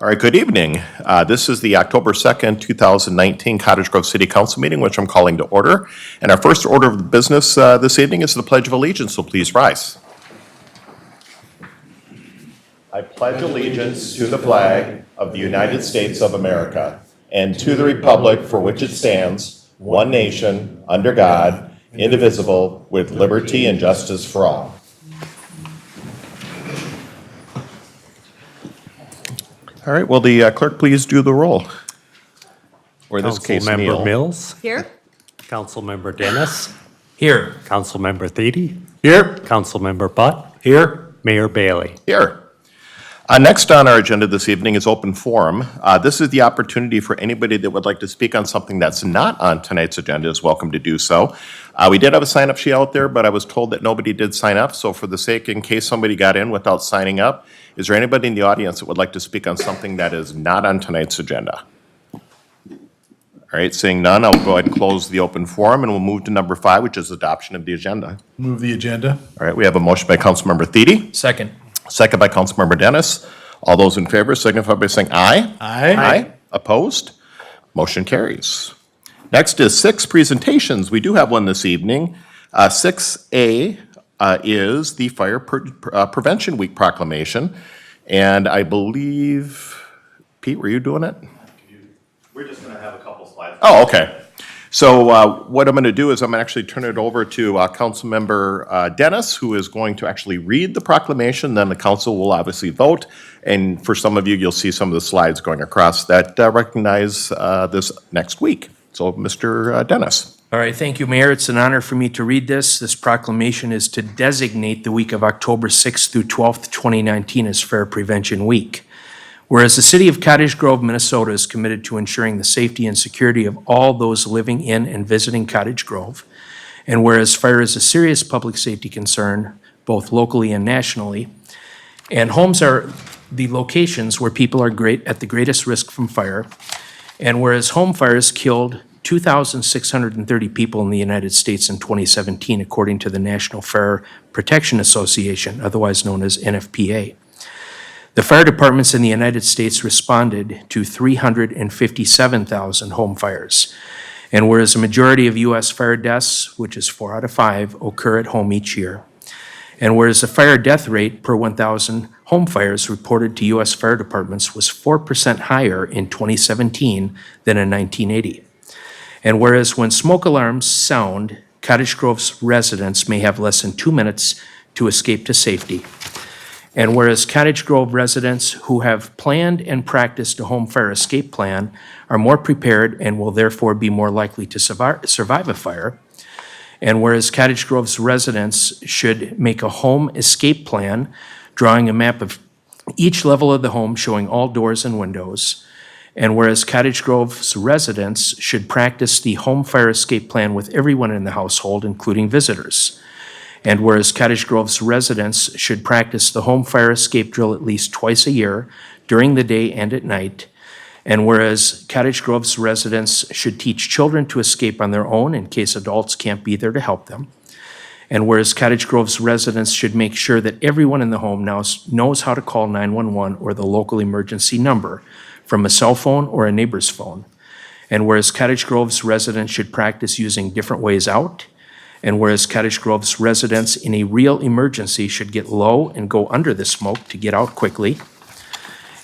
All right, good evening. This is the October 2nd, 2019 Cottage Grove City Council meeting, which I'm calling to order. And our first order of business this evening is the Pledge of Allegiance, so please rise. I pledge allegiance to the flag of the United States of America and to the republic for which it stands, one nation, under God, indivisible, with liberty and justice for all. All right, will the clerk please do the roll? Or in this case, Neil. Councilmember Mills. Here. Councilmember Dennis. Here. Councilmember Thede. Here. Councilmember Butt. Here. Mayor Bailey. Here. Next on our agenda this evening is open forum. This is the opportunity for anybody that would like to speak on something that's not on tonight's agenda is welcome to do so. We did have a sign-up sheet out there, but I was told that nobody did sign up. So for the sake, in case somebody got in without signing up, is there anybody in the audience that would like to speak on something that is not on tonight's agenda? All right, seeing none, I'll go ahead and close the open forum, and we'll move to number 5, which is adoption of the agenda. Move the agenda. All right, we have a motion by Councilmember Thede. Second. Second by Councilmember Dennis. All those in favor signify by saying aye. Aye. Opposed? Motion carries. Next is 6 presentations. We do have one this evening. 6A is the Fire Prevention Week proclamation. And I believe, Pete, were you doing it? We're just going to have a couple slides. Oh, okay. So what I'm going to do is I'm actually turn it over to Councilmember Dennis, who is going to actually read the proclamation. Then the council will obviously vote. And for some of you, you'll see some of the slides going across that recognize this next week. So Mr. Dennis. All right, thank you, Mayor. It's an honor for me to read this. This proclamation is to designate the week of October 6th through 12th, 2019 as Fire Prevention Week. Whereas the city of Cottage Grove, Minnesota is committed to ensuring the safety and security of all those living in and visiting Cottage Grove, and whereas fire is a serious public safety concern, both locally and nationally, and homes are the locations where people are at the greatest risk from fire, and whereas home fires killed 2,630 people in the United States in 2017, according to the National Fire Protection Association, otherwise known as NFPA. The fire departments in the United States responded to 357,000 home fires. And whereas a majority of U.S. fire deaths, which is 4 out of 5, occur at home each year, and whereas the fire death rate per 1,000 home fires reported to U.S. fire departments was 4% higher in 2017 than in 1980. And whereas when smoke alarms sound, Cottage Grove's residents may have less than 2 minutes to escape to safety. And whereas Cottage Grove residents who have planned and practiced a home fire escape plan are more prepared and will therefore be more likely to survive a fire. And whereas Cottage Grove's residents should make a home escape plan, drawing a map of each level of the home showing all doors and windows. And whereas Cottage Grove's residents should practice the home fire escape plan with everyone in the household, including visitors. And whereas Cottage Grove's residents should practice the home fire escape drill at least twice a year, during the day and at night. And whereas Cottage Grove's residents should teach children to escape on their own in case adults can't be there to help them. And whereas Cottage Grove's residents should make sure that everyone in the home knows how to call 911 or the local emergency number from a cell phone or a neighbor's phone. And whereas Cottage Grove's residents should practice using different ways out. And whereas Cottage Grove's residents in a real emergency should get low and go under the smoke to get out quickly.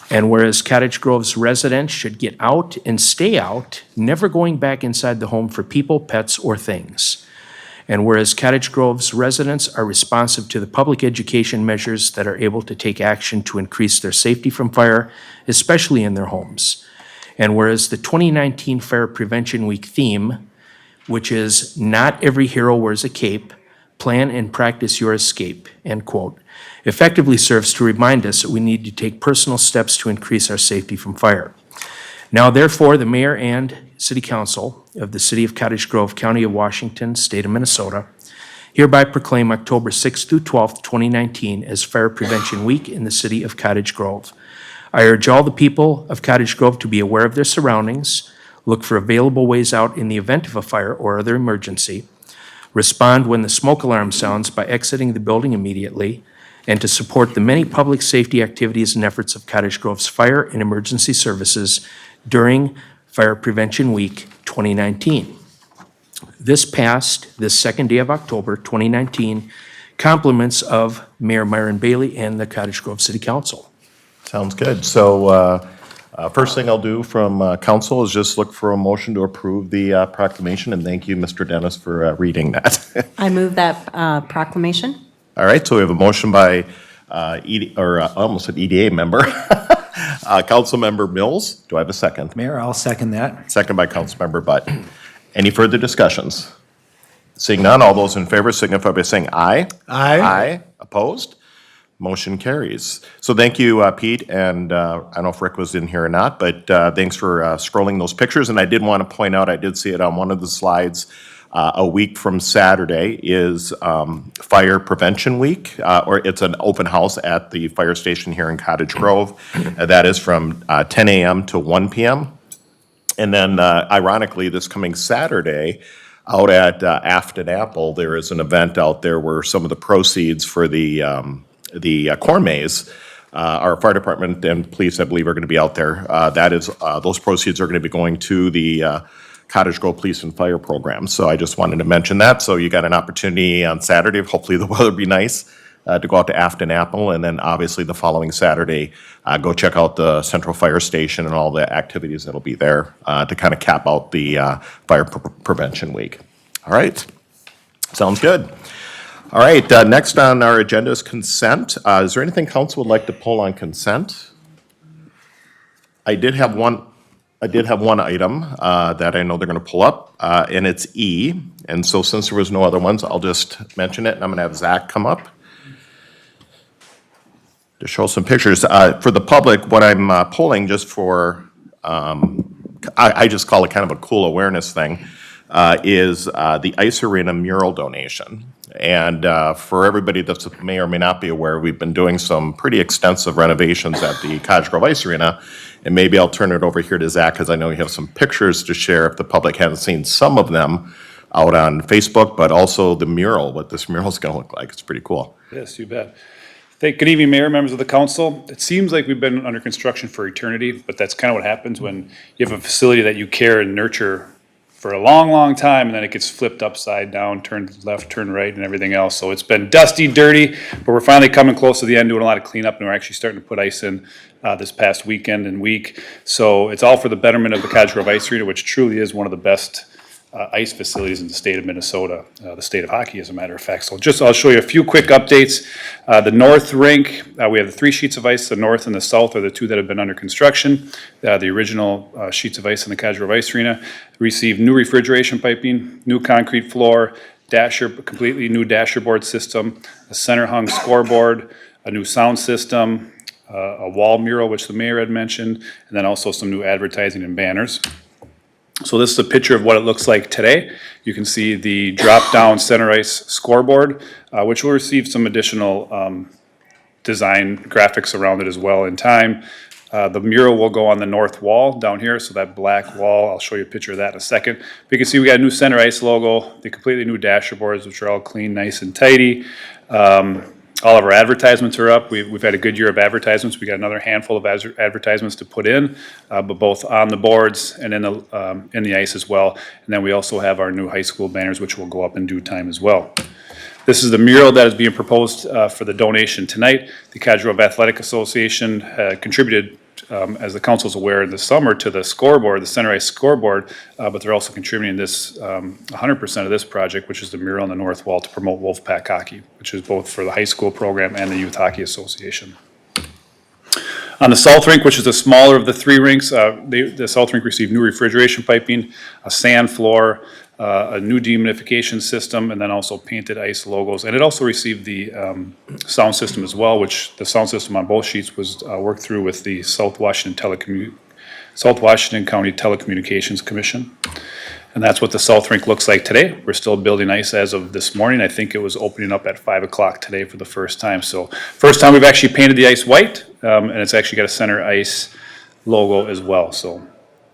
And whereas Cottage Grove's residents should get out and stay out, never going back inside the home for people, pets, or things. And whereas Cottage Grove's residents are responsive to the public education measures that are able to take action to increase their safety from fire, especially in their homes. And whereas the 2019 Fire Prevention Week theme, which is "Not every hero wears a cape, plan and practice your escape," end quote, effectively serves to remind us that we need to take personal steps to increase our safety from fire. Now therefore, the mayor and city council of the city of Cottage Grove, county of Washington, state of Minnesota, hereby proclaim October 6th through 12th, 2019 as Fire Prevention Week in the city of Cottage Grove. I urge all the people of Cottage Grove to be aware of their surroundings, look for available ways out in the event of a fire or other emergency, respond when the smoke alarm sounds by exiting the building immediately, and to support the many public safety activities and efforts of Cottage Grove's Fire and Emergency Services during Fire Prevention Week 2019. This second day of October 2019, compliments of Mayor Myron Bailey and the Cottage Grove City Council. Sounds good. So first thing I'll do from council is just look for a motion to approve the proclamation, and thank you, Mr. Dennis, for reading that. I move that proclamation. All right, so we have a motion by I almost said EDA member, Councilmember Mills. Do I have a second? Mayor, I'll second that. Second by Councilmember Butt. Any further discussions? Seeing none, all those in favor signify by saying aye. Aye. Aye. Opposed? Motion carries. So thank you, Pete, and I don't know if Rick was in here or not, but thanks for scrolling those pictures. And I did want to point out, I did see it on one of the slides, a week from Saturday is Fire Prevention Week, or it's an open house at the fire station here in Cottage Grove. That is from 10 a.m. to 1 p.m. And then ironically, this coming Saturday, out at Afton Apple, there is an event out there where some of the proceeds for the corn maze, our fire department and police, I believe, are going to be out there. Those proceeds are going to be going to the Cottage Grove Police and Fire Program. So I just wanted to mention that. So you got an opportunity on Saturday, hopefully the weather will be nice, to go out to Afton Apple, and then obviously the following Saturday, go check out the Central Fire Station and all the activities that'll be there to kind of cap out the Fire Prevention Week. All right, sounds good. All right, next on our agenda is consent. Is there anything council would like to pull on consent? I did have one item that I know they're going to pull up, and it's E. And so since there was no other ones, I'll just mention it, and I'm going to have Zach come up to show some pictures. For the public, what I'm pulling just for, I just call it kind of a cool awareness thing, is the ice arena mural donation. And for everybody that may or may not be aware, we've been doing some pretty extensive renovations at the Cottage Grove Ice Arena. And maybe I'll turn it over here to Zach, because I know you have some pictures to share if the public hasn't seen some of them out on Facebook, but also the mural, what this mural is going to look like. It's pretty cool. Yes, you bet. Good evening, Mayor, members of the council. It seems like we've been under construction for eternity, but that's kind of what happens when you have a facility that you care and nurture for a long, long time, and then it gets flipped upside down, turned left, turned right, and everything else. So it's been dusty, dirty, but we're finally coming close to the end, doing a lot of cleanup, and we're actually starting to put ice in this past weekend and week. So it's all for the betterment of the Cottage Grove Ice Arena, which truly is one of the best ice facilities in the state of Minnesota, the state of hockey, as a matter of fact. So I'll show you a few quick updates. The north rink, we have the 3 sheets of ice. The north and the south are the 2 that have been under construction. The original sheets of ice in the Cottage Grove Ice Arena received new refrigeration piping, new concrete floor, completely new dasher board system, a center hung scoreboard, a new sound system, a wall mural, which the mayor had mentioned, and then also some new advertising and banners. So this is a picture of what it looks like today. You can see the drop-down center ice scoreboard, which will receive some additional design graphics around it as well in time. The mural will go on the north wall down here, so that black wall, I'll show you a picture of that in a second. But you can see we got a new center ice logo, the completely new dasher boards, which are all clean, nice, and tidy. All of our advertisements are up. We've had a good year of advertisements. We got another handful of advertisements to put in, but both on the boards and in the ice as well. And then we also have our new high school banners, which will go up in due time as well. This is the mural that is being proposed for the donation tonight. The Cottage Grove Athletic Association contributed, as the council is aware, in the summer to the scoreboard, the center ice scoreboard, but they're also contributing this 100% of this project, which is the mural on the north wall to promote Wolfpack hockey, which is both for the high school program and the Youth Hockey Association. On the South Rink, which is the smaller of the 3 rinks, the South Rink received new refrigeration piping, a sand floor, a new dehumidification system, and then also painted ice logos. And it also received the sound system as well, which the sound system on both sheets was worked through with the South Washington County Telecommunications Commission. And that's what the South Rink looks like today. We're still building ice as of this morning. I think it was opening up at 5 o'clock today for the first time. So first time we've actually painted the ice white, and it's actually got a center ice logo as well. So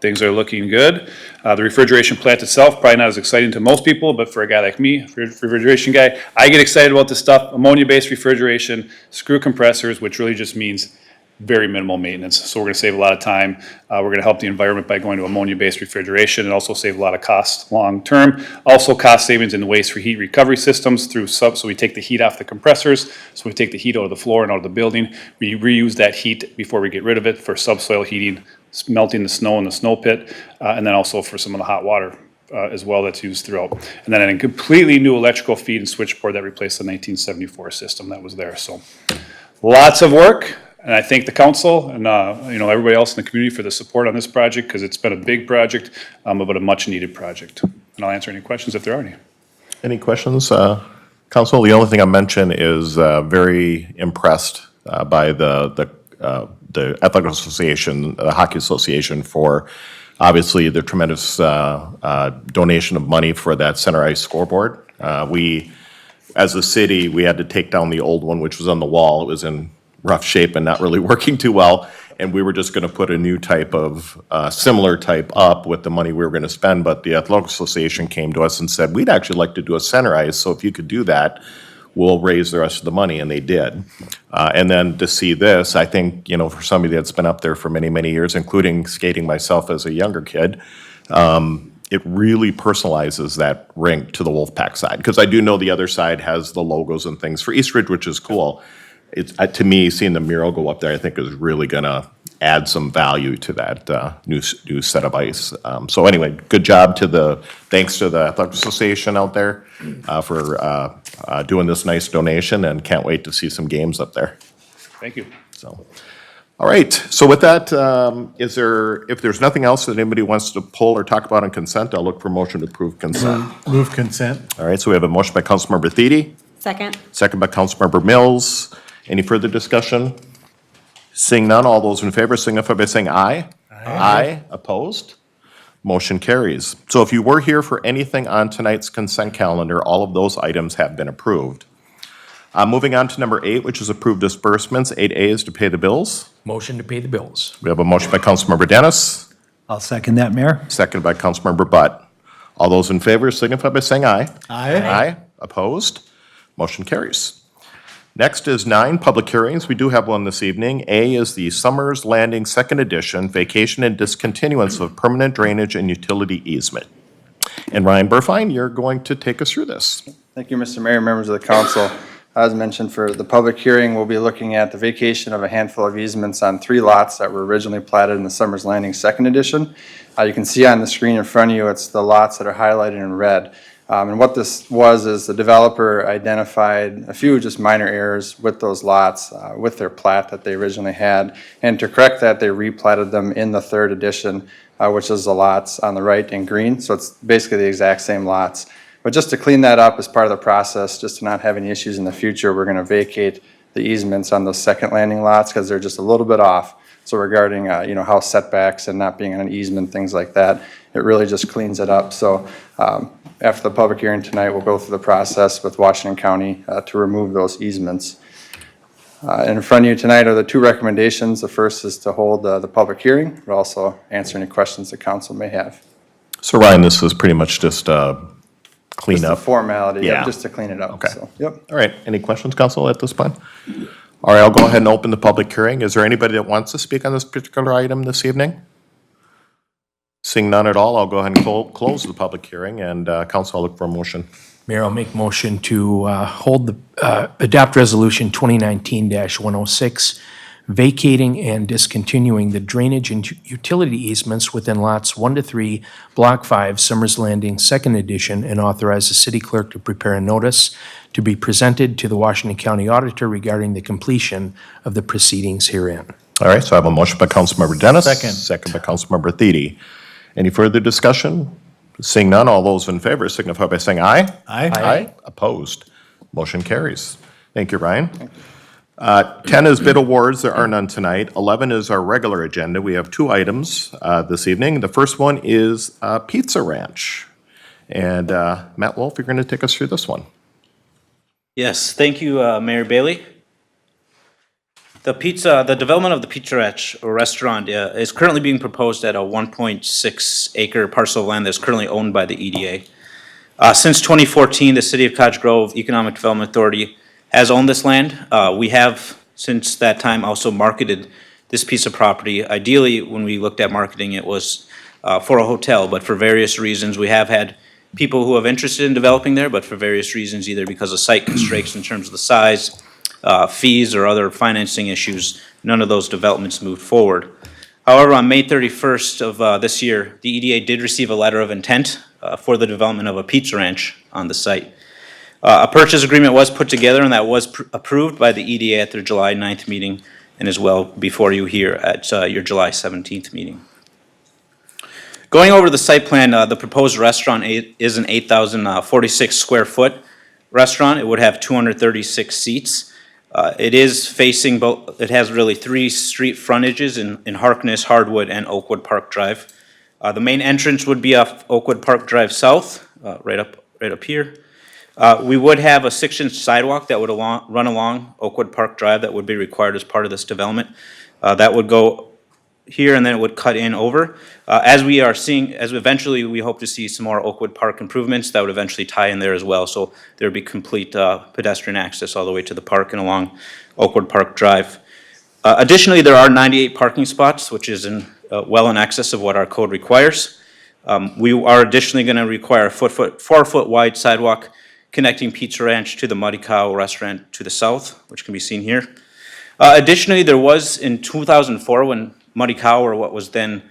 things are looking good. The refrigeration plant itself, probably not as exciting to most people, but for a guy like me, refrigeration guy, I get excited about this stuff. Ammonia-based refrigeration, screw compressors, which really just means very minimal maintenance. So we're gonna save a lot of time. We're gonna help the environment by going to ammonia-based refrigeration and also save a lot of costs long-term. Also cost savings in the waste for heat recovery systems through so we take the heat off the compressors. So we take the heat out of the floor and out of the building. We reuse that heat before we get rid of it for subsoil heating, melting the snow in the snow pit, and then also for some of the hot water as well that's used throughout. And then a completely new electrical feed and switchboard that replaced the 1974 system that was there. So lots of work. And I thank the council and, everybody else in the community for the support on this project, because it's been a big project, but a much-needed project. And I'll answer any questions if there are any. Any questions, council? The only thing I mention is very impressed by the Athletic Association, the Hockey Association, for obviously the tremendous donation of money for that center ice scoreboard. We, as a city, we had to take down the old one, which was on the wall. It was in rough shape and not really working too well. And we were just going to put a new type of, similar type up with the money we were going to spend. But the Athletic Association came to us and said, we'd actually like to do a center ice. So if you could do that, we'll raise the rest of the money. And they did. And then to see this, I think, for somebody that's been up there for many, many years, including skating myself as a younger kid, it really personalizes that rink to the Wolfpack side. Because I do know the other side has the logos and things for Eastridge, which is cool. It's, to me, seeing the mural go up there, I think is really going to add some value to that new set of ice. So anyway, good job thanks to the Athletic Association out there for doing this nice donation, and can't wait to see some games up there. Thank you. So, all right. So with that, if there's nothing else that anybody wants to pull or talk about on consent, I'll look for motion to approve consent. Move consent. All right. So we have a motion by Councilmember Thiede, Second. second by Councilmember Mills. Any further discussion? Seeing none, all those in favor signify by saying aye. Aye. Opposed? Motion carries. So if you were here for anything on tonight's consent calendar, all of those items have been approved. Moving on to number 8, which is approved disbursements. 8A is to pay the bills. Motion to pay the bills. We have a motion by Councilmember Dennis, I'll second that, Mayor. second by Councilmember Butt. All those in favor signify by saying aye. Aye. Aye. Opposed? Motion carries. Next is 9, public hearings. We do have one this evening. A is the Summers Landing Second Edition, Vacation and Discontinuance of Permanent Drainage and Utility Easement. And Ryan Burfine, you're going to take us through this. Thank you, Mr. Mayor, members of the council. As mentioned, for the public hearing, we'll be looking at the vacation of a handful of easements on 3 lots that were originally platted in the Summers Landing Second Edition. You can see on the screen in front of you, it's the lots that are highlighted in red. And what this was is the developer identified a few just minor errors with those lots, with their plat that they originally had. And to correct that, they replatted them in the 3rd edition, which is the lots on the right in green. So it's basically the exact same lots. But just to clean that up as part of the process, just to not have any issues in the future, we're going to vacate the easements on those second landing lots because they're just a little bit off. So regarding, house setbacks and not being on an easement, things like that, it really just cleans it up. So after the public hearing tonight, we'll go through the process with Washington County to remove those easements. In front of you tonight are the 2 recommendations. The first is to hold the public hearing, but also answer any questions the council may have. So Ryan, this is pretty much just clean Just a up. formality, Yeah. just to clean it up. Okay. So, yep. All right. Any questions, council, at this point? All right, I'll go ahead and open the public hearing. Is there anybody that wants to speak on this particular item this evening? Seeing none at all, I'll go ahead and close the public hearing, and council, I'll look for a motion. Mayor, I'll make motion to adopt Resolution 2019-106, vacating and discontinuing the drainage and utility easements within lots 1 to 3, Block 5, Summers Landing, Second Edition, and authorize the city clerk to prepare a notice to be presented to the Washington County Auditor regarding the completion of the proceedings herein. All right, so I have a motion by Councilmember Dennis. Second. Second by Councilmember Thiede. Any further discussion? Seeing none, all those in favor signify by saying aye. Aye. Aye. Opposed? Motion carries. Thank you, Ryan. 10 is bid awards. There are none tonight. 11 is our regular agenda. We have 2 items this evening. The first one is Pizza Ranch. And Matt Wolf, you're going to take us through this one. Yes, thank you, Mayor Bailey. The development of the Pizza Ranch restaurant is currently being proposed at a 1.6 acre parcel of land that's currently owned by the EDA. Since 2014, the City of Cottage Grove Economic Development Authority has owned this land. We have, since that time, also marketed this piece of property. Ideally, when we looked at marketing, it was for a hotel, but for various reasons, we have had people who have interested in developing there, but for various reasons, either because of site constraints in terms of the size, fees, or other financing issues, none of those developments moved forward. However, on May 31st of this year, the EDA did receive a letter of intent for the development of a pizza ranch on the site. A purchase agreement was put together, and that was approved by the EDA at their July 9th meeting, and as well before you here at your July 17th meeting. Going over the site plan, the proposed restaurant is an 8,046 square foot restaurant. It would have 236 seats. It is facing both, it has really three street frontages in Harkness, Hardwood, and Oakwood Park Drive. The main entrance would be off Oakwood Park Drive South, right up here. We would have a 6-inch sidewalk that would run along Oakwood Park Drive that would be required as part of this development. That would go here and then it would cut in over. As eventually we hope to see some more Oakwood Park improvements that would eventually tie in there as well. So there would be complete pedestrian access all the way to the park and along Oakwood Park Drive. Additionally, there are 98 parking spots, which is well in excess of what our code requires. We are additionally going to require a 4-foot wide sidewalk connecting Pizza Ranch to the Muddy Cow restaurant to the south, which can be seen here. Additionally, there was in 2004 when Muddy Cow, or what was then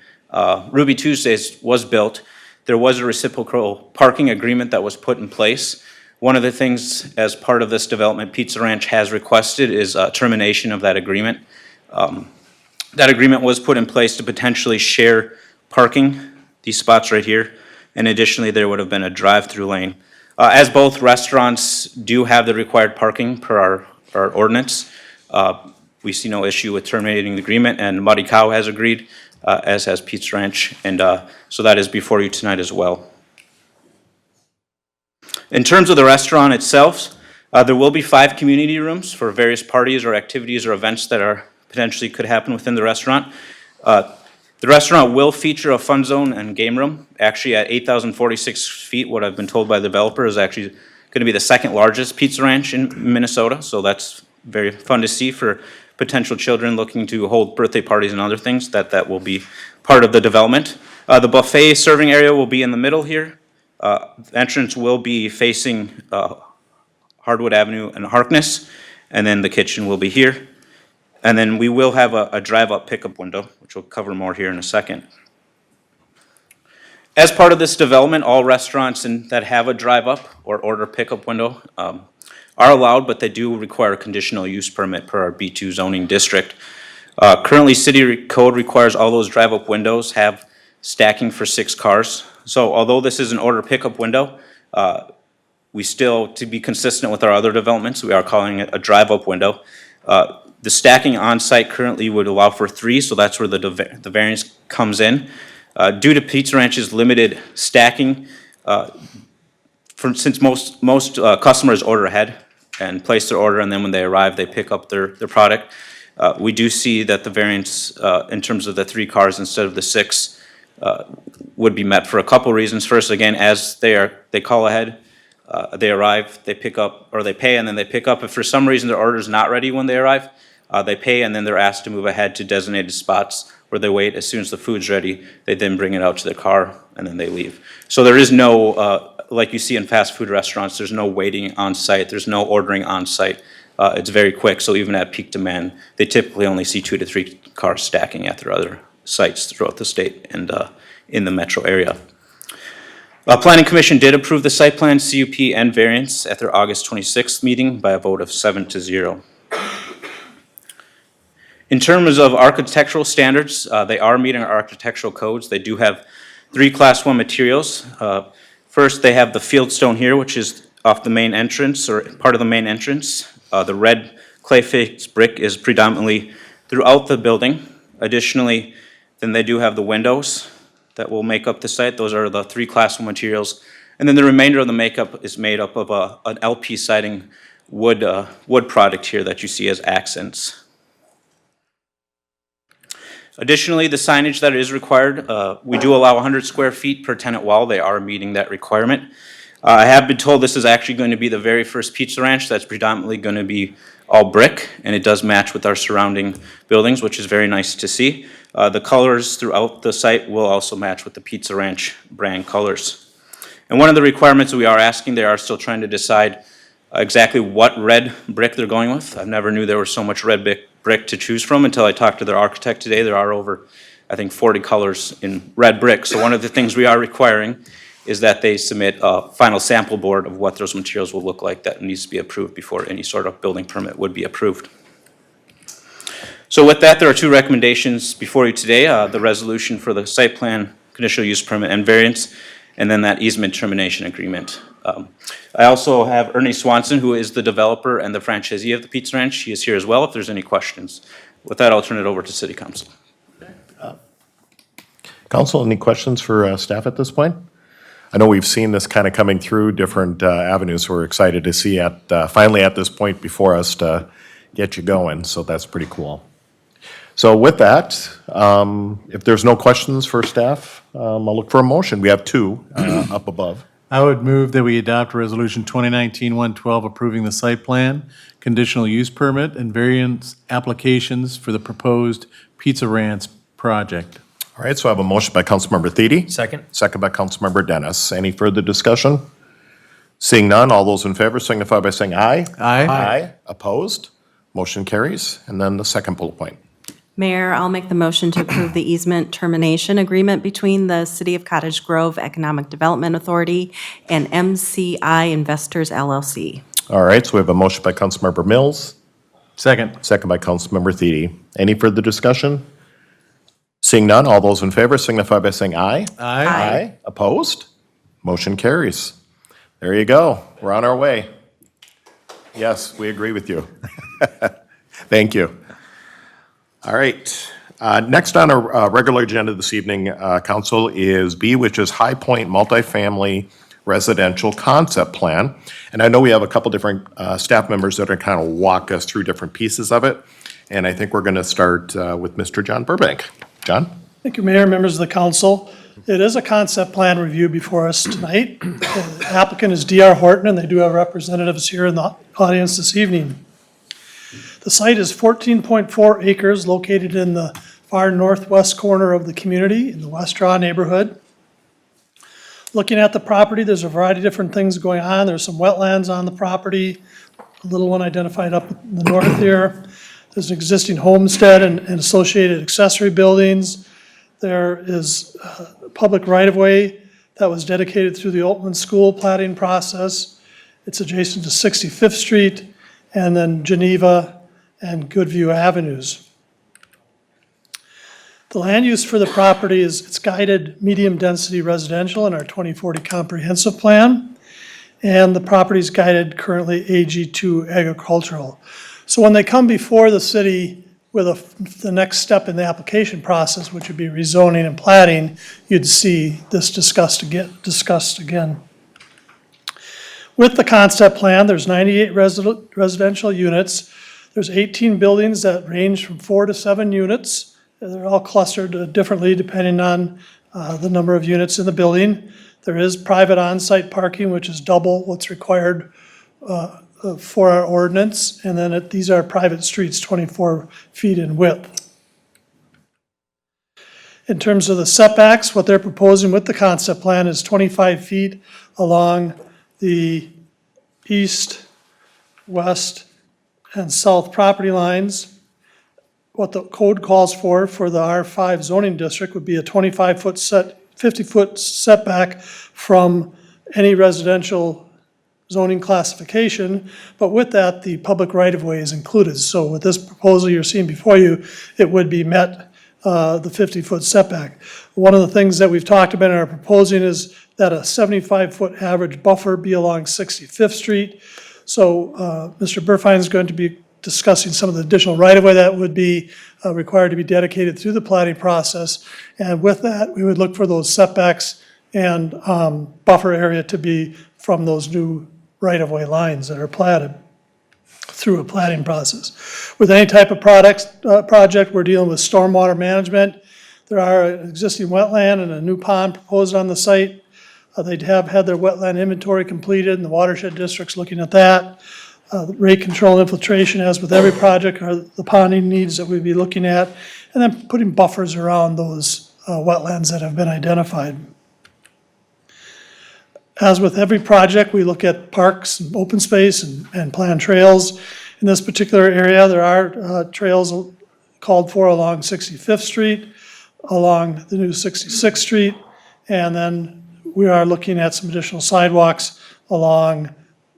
Ruby Tuesdays, was built, there was a reciprocal parking agreement that was put in place. One of the things as part of this development Pizza Ranch has requested is termination of that agreement. That agreement was put in place to potentially share parking, these spots right here, and additionally there would have been a drive-through lane. As both restaurants do have the required parking per our ordinance, we see no issue with terminating the agreement, and Muddy Cow has agreed, as has Pizza Ranch, and so that is before you tonight as well. In terms of the restaurant itself, there will be 5 community rooms for various parties or activities or events that are potentially could happen within the restaurant. The restaurant will feature a fun zone and game room. Actually, at 8,046 feet, what I've been told by the developer is actually going to be the second largest pizza ranch in Minnesota, so that's very fun to see for potential children looking to hold birthday parties and other things, that will be part of the development. The buffet serving area will be in the middle here. The entrance will be facing Hardwood Avenue and Harkness, and then the kitchen will be here. And then we will have a drive-up pickup window, which we'll cover more here in a second. As part of this development, all restaurants that have a drive-up or order pickup window are allowed, but they do require a conditional use permit per our B2 zoning district. Currently, city code requires all those drive-up windows have stacking for 6 cars. So although this is an order pickup window, we still, to be consistent with our other developments, we are calling it a drive-up window. The stacking on site currently would allow for 3, so that's where the variance comes in. Due to Pizza Ranch's limited stacking, since most customers order ahead and place their order, and then when they arrive, they pick up their product, we do see that the variance in terms of the 3 cars instead of the 6 would be met for a couple reasons. First, again, as they call ahead, they arrive, they pick up, or they pay and then they pick up. If for some reason their order is not ready when they arrive, they pay and then they're asked to move ahead to designated spots where they wait. As soon as the food's ready, they then bring it out to their car and then they leave. So there is no, like you see in fast food restaurants, there's no waiting on site, there's no ordering on site. It's very quick, so even at peak demand, they typically only see 2 to 3 cars stacking at their other sites throughout the state and in the metro area. Planning Commission did approve the site plan, CUP, and variance at their August 26th meeting by a vote of 7-0. In terms of architectural standards, they are meeting our architectural codes. They do have 3 Class 1 materials. First, they have the fieldstone here, which is off the main entrance, or part of the main entrance. The red clay face brick is predominantly throughout the building. Additionally, then they do have the windows that will make up the site. Those are the 3 Class 1 materials. And then the remainder of the makeup is made up of an LP siding wood product here that you see as accents. Additionally, the signage that is required, we do allow 100 square feet per tenant wall. They are meeting that requirement. I have been told this is actually going to be the very first pizza ranch that's predominantly going to be all brick, and it does match with our surrounding buildings, which is very nice to see. The colors throughout the site will also match with the Pizza Ranch brand colors. And one of the requirements we are asking, they are still trying to decide exactly what red brick they're going with. I never knew there was so much red brick to choose from until I talked to their architect today. There are over, I think, 40 colors in red brick. So one of the things we are requiring is that they submit a final sample board of what those materials will look like. That needs to be approved before any sort of building permit would be approved. So with that, there are two recommendations before you today, the resolution for the site plan, conditional use permit and variance, and then that easement termination agreement. I also have Ernie Swanson, who is the developer and the franchisee of the Pizza Ranch. He is here as well if there's any questions. With that, I'll turn it over to City Council. Council, any questions for staff at this point? I know we've seen this kind of coming through different avenues. We're excited to see it finally at this point before us to get you going, so that's pretty cool. So with that, if there's no questions for staff, I'll look for a motion. We have two up above. I would move that we adopt Resolution 2019-112 approving the site plan, conditional use permit, and variance applications for the proposed Pizza Ranch project. All right, so I have a motion by Councilmember Theedy. Second. Second by Councilmember Dennis. Any further discussion? Seeing none, all those in favor signify by saying aye. Aye. Aye. Opposed? Motion carries. And then the second bullet point. Mayor, I'll make the motion to approve the easement termination agreement between the City of Cottage Grove Economic Development Authority and MCI Investors LLC. All right, so we have a motion by Councilmember Mills, Second. second by Councilmember Theedy. Any further discussion? Seeing none, all those in favor signify by saying aye. Aye. Opposed? Motion carries. There you go. We're on our way. Yes, we agree with you. Thank you. All right. Next on our regular agenda this evening, Council, is B, which is High Point Multifamily Residential Concept Plan. And I know we have a couple different staff members that are kind of walk us through different pieces of it. And I think we're going to start with Mr. John Burbank. John? Thank you, Mayor, members of the council. It is a concept plan review before us tonight. The applicant is D.R. Horton, and they do have representatives here in the audience this evening. The site is 14.4 acres located in the far northwest corner of the community in the West Draw neighborhood. Looking at the property, there's a variety of different things going on. There's some wetlands on the property, a little one identified up in the north here. There's an existing homestead and associated accessory buildings. There is public right-of-way that was dedicated through the Altman School plating process. It's adjacent to 65th Street and then Geneva and Goodview Avenues. The land use for the property is it's guided medium-density residential in our 2040 comprehensive plan, and the property is guided currently AG2 agricultural. So when they come before the city with the next step in the application process, which would be rezoning and plating, you'd see this discussed again. With the concept plan, there's 98 residential units. There's 18 buildings that range from 4 to 7 units. They're all clustered differently depending on the number of units in the building. There is private on-site parking, which is double what's required for our ordinance, and then these are private streets, 24 feet in width. In terms of the setbacks, what they're proposing with the concept plan is 25 feet along the east, west, and south property lines. What the code calls for the R5 zoning district would be a 25-foot 50-foot setback from any residential zoning classification, but with that, the public right-of-way is included. So with this proposal you're seeing before you, it would be met the 50-foot setback. One of the things that we've talked about in our proposing is that a 75-foot average buffer be along 65th Street. So Mr. Burfine is going to be discussing some of the additional right-of-way that would be required to be dedicated through the plating process. And with that, we would look for those setbacks and buffer area to be from those new right-of-way lines that are platted. through a planning process. With any type of project, we're dealing with stormwater management. There are an existing wetland and a new pond proposed on the site. They have had their wetland inventory completed, and the watershed district's looking at that. Rate control and infiltration, as with every project, are the ponding needs that we'd be looking at, and then putting buffers around those wetlands that have been identified. As with every project, we look at parks and open space and plan trails. In this particular area, there are trails called for along 65th Street, along the new 66th Street, and then we are looking at some additional sidewalks along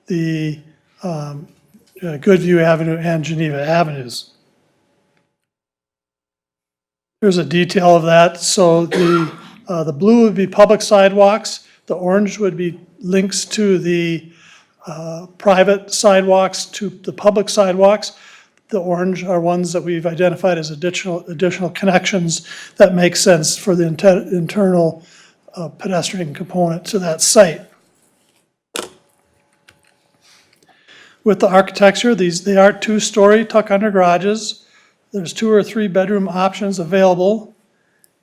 the Goodview Avenue and Geneva Avenues. Here's a detail of that. So the blue would be public sidewalks. The orange would be links to the private sidewalks to the public sidewalks. The orange are ones that we've identified as additional connections that make sense for the internal pedestrian component to that site. With the architecture, they are two-story tuck-under garages. There's 2 or 3 bedroom options available.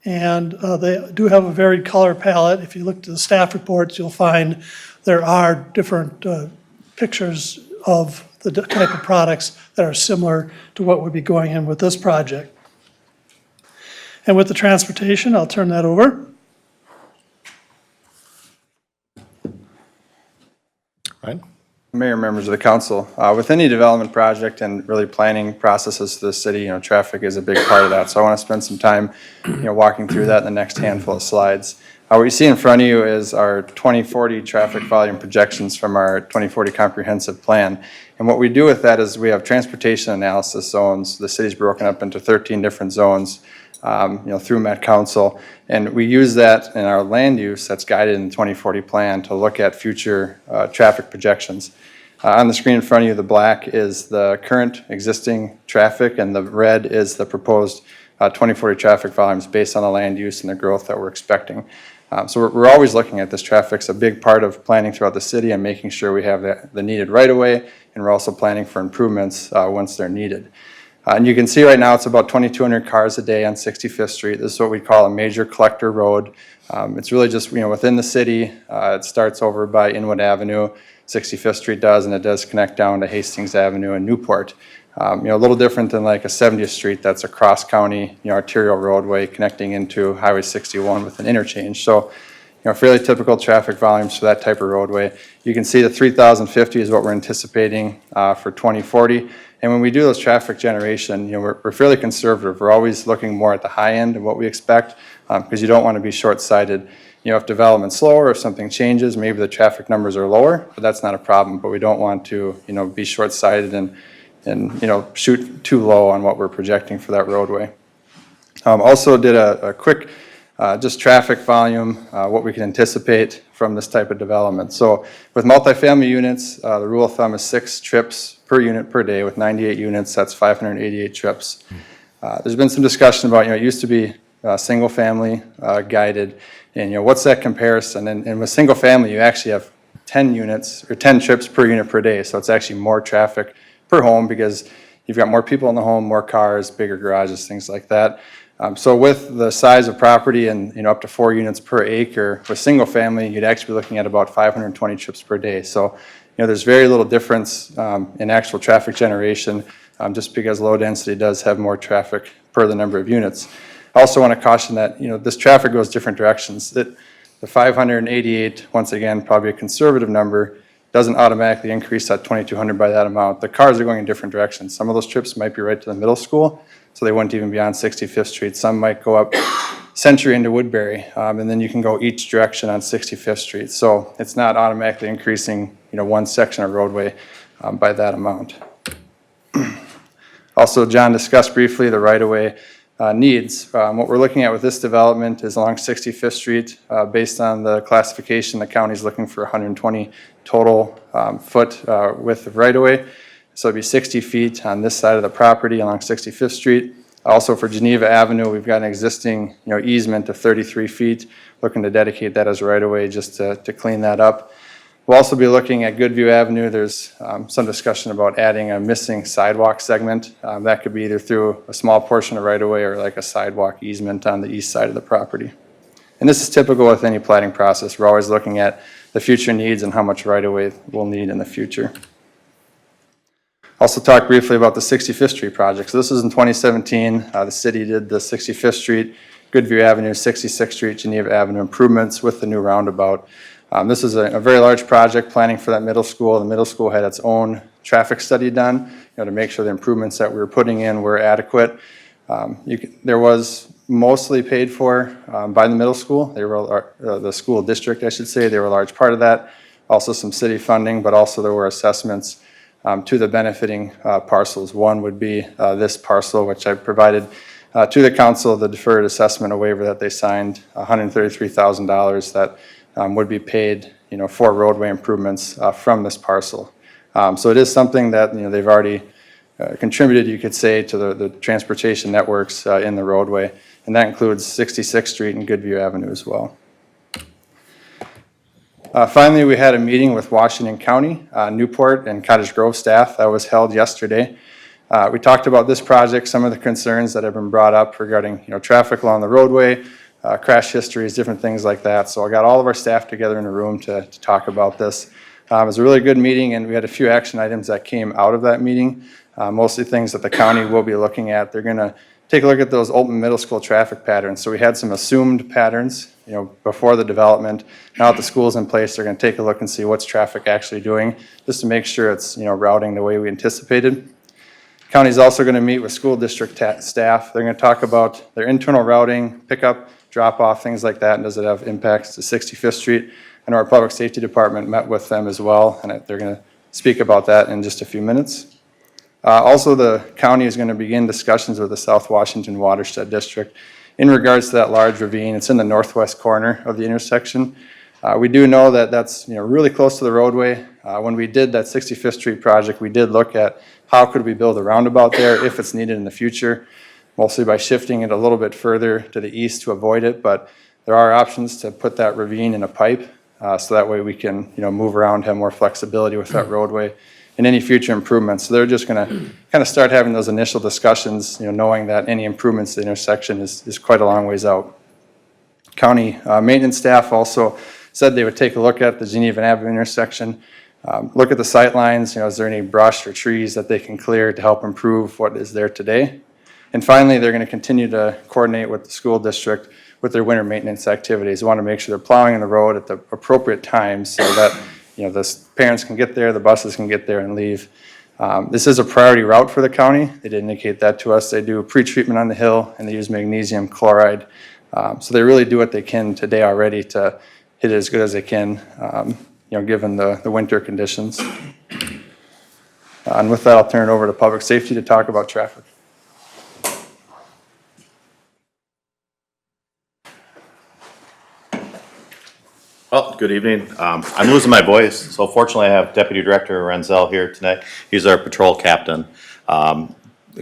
And they do have a varied color palette. If you look to the staff reports, you'll find there are different pictures of the type of products that are similar to what would be going in with this project. And with the transportation, I'll turn that over. Right? Mayor, members of the council, with any development project and really planning processes for the city, traffic is a big part of that. So I want to spend some time, walking through that in the next handful of slides. What you see in front of you is our 2040 traffic volume projections from our 2040 comprehensive plan. And what we do with that is we have transportation analysis zones. The city's broken up into 13 different zones, through Met Council. And we use that in our land use that's guided in the 2040 plan to look at future traffic projections. On the screen in front of you, the black is the current existing traffic and the red is the proposed 2040 traffic volumes based on the land use and the growth that we're expecting. So we're always looking at this. Traffic's a big part of planning throughout the city and making sure we have the needed right-of-way, and we're also planning for improvements once they're needed. And you can see right now it's about 2,200 cars a day on 65th Street. This is what we call a major collector road. It's really just, within the city. It starts over by Inwood Avenue, 65th Street does, and it does connect down to Hastings Avenue and Newport. A little different than like a 70th Street that's a cross-county, arterial roadway connecting into Highway 61 with an interchange. So, fairly typical traffic volumes for that type of roadway. You can see the 3,050 is what we're anticipating for 2040. And when we do those traffic generation, we're fairly conservative. We're always looking more at the high end of what we expect because you don't want to be short-sighted. If development's slower, if something changes, maybe the traffic numbers are lower, but that's not a problem. But we don't want to, be short-sighted and shoot too low on what we're projecting for that roadway. Also did a quick just traffic volume, what we can anticipate from this type of development. So with multifamily units, the rule of thumb is 6 trips per unit per day. With 98 units, that's 588 trips. There's been some discussion about, it used to be single family guided, and what's that comparison? And with single family, you actually have 10 units or 10 trips per unit per day. So it's actually more traffic per home because you've got more people in the home, more cars, bigger garages, things like that. So with the size of property and up to 4 units per acre, with single family, you'd actually be looking at about 520 trips per day. So there's very little difference in actual traffic generation just because low density does have more traffic per the number of units. I also want to caution that this traffic goes different directions. That the 588, once again, probably a conservative number, doesn't automatically increase that 2,200 by that amount. The cars are going in different directions. Some of those trips might be right to the middle school, so they wouldn't even be on 65th Street. Some might go up Century into Woodbury, and then you can go each direction on 65th Street. So it's not automatically increasing, one section of roadway by that amount. Also, John discussed briefly the right-of-way needs. What we're looking at with this development is along 65th Street, based on the classification, the county's looking for 120 total foot width of right-of-way. So it'd be 60 feet on this side of the property along 65th Street. Also for Geneva Avenue, we've got an existing easement of 33 feet, looking to dedicate that as right-of-way just to clean that up. We'll also be looking at Goodview Avenue. There's some discussion about adding a missing sidewalk segment. That could be either through a small portion of right-of-way or like a sidewalk easement on the east side of the property. And this is typical with any plating process. We're always looking at the future needs and how much right-of-way we'll need in the future. Also talk briefly about the 65th Street project. So this is in 2017. The city did the 65th Street, Goodview Avenue, 66th Street, Geneva Avenue improvements with the new roundabout. This is a very large project planning for that middle school. The middle school had its own traffic study done, to make sure the improvements that we were putting in were adequate. There was mostly paid for by the middle school. They were the school district, I should say. They were a large part of that. Also some city funding, but also there were assessments to the benefiting parcels. One would be this parcel, which I provided to the council, the deferred assessment, a waiver that they signed, $133,000 that would be paid, for roadway improvements from this parcel. So it is something that, they've already contributed, you could say, to the transportation networks in the roadway, and that includes 66th Street and Goodview Avenue as well. Finally, we had a meeting with Washington County, Newport, and Cottage Grove staff that was held yesterday. We talked about this project, some of the concerns that have been brought up regarding, traffic along the roadway, crash histories, different things like that. So I got all of our staff together in a room to talk about this. It was a really good meeting, and we had a few action items that came out of that meeting, mostly things that the county will be looking at. They're going to take a look at those Olton Middle School traffic patterns. So we had some assumed patterns, before the development. Now that the school's in place, they're going to take a look and see what's traffic actually doing, just to make sure it's, routing the way we anticipated. County's also going to meet with school district staff. They're going to talk about their internal routing, pickup, drop-off, things like that, and does it have impacts to 65th Street? I know our public safety department met with them as well, and they're going to speak about that in just a few minutes. Also, the county is going to begin discussions with the South Washington Watershed District in regards to that large ravine. It's in the northwest corner of the intersection. We do know that that's really close to the roadway. When we did that 65th Street project, we did look at how could we build a roundabout there if it's needed in the future, mostly by shifting it a little bit further to the east to avoid it. But there are options to put that ravine in a pipe, so that way we can move around, have more flexibility with that roadway and any future improvements. So they're just going to kind of start having those initial discussions, knowing that any improvements to the intersection is quite a long ways out. County maintenance staff also said they would take a look at the Geneva Avenue intersection, look at the sight lines, is there any brush or trees that they can clear to help improve what is there today. And finally, they're going to continue to coordinate with the school district with their winter maintenance activities. They want to make sure they're plowing in the road at the appropriate times so that the parents can get there, the buses can get there and leave. This is a priority route for the county. They did indicate that to us. They do pre-treatment on the hill and they use magnesium chloride. So they really do what they can today already to hit it as good as they can, given the winter conditions. And with that, I'll turn it over to public safety to talk about traffic. Well, good evening. I'm losing my voice, so fortunately I have Deputy Director Renzel here tonight. He's our patrol captain. A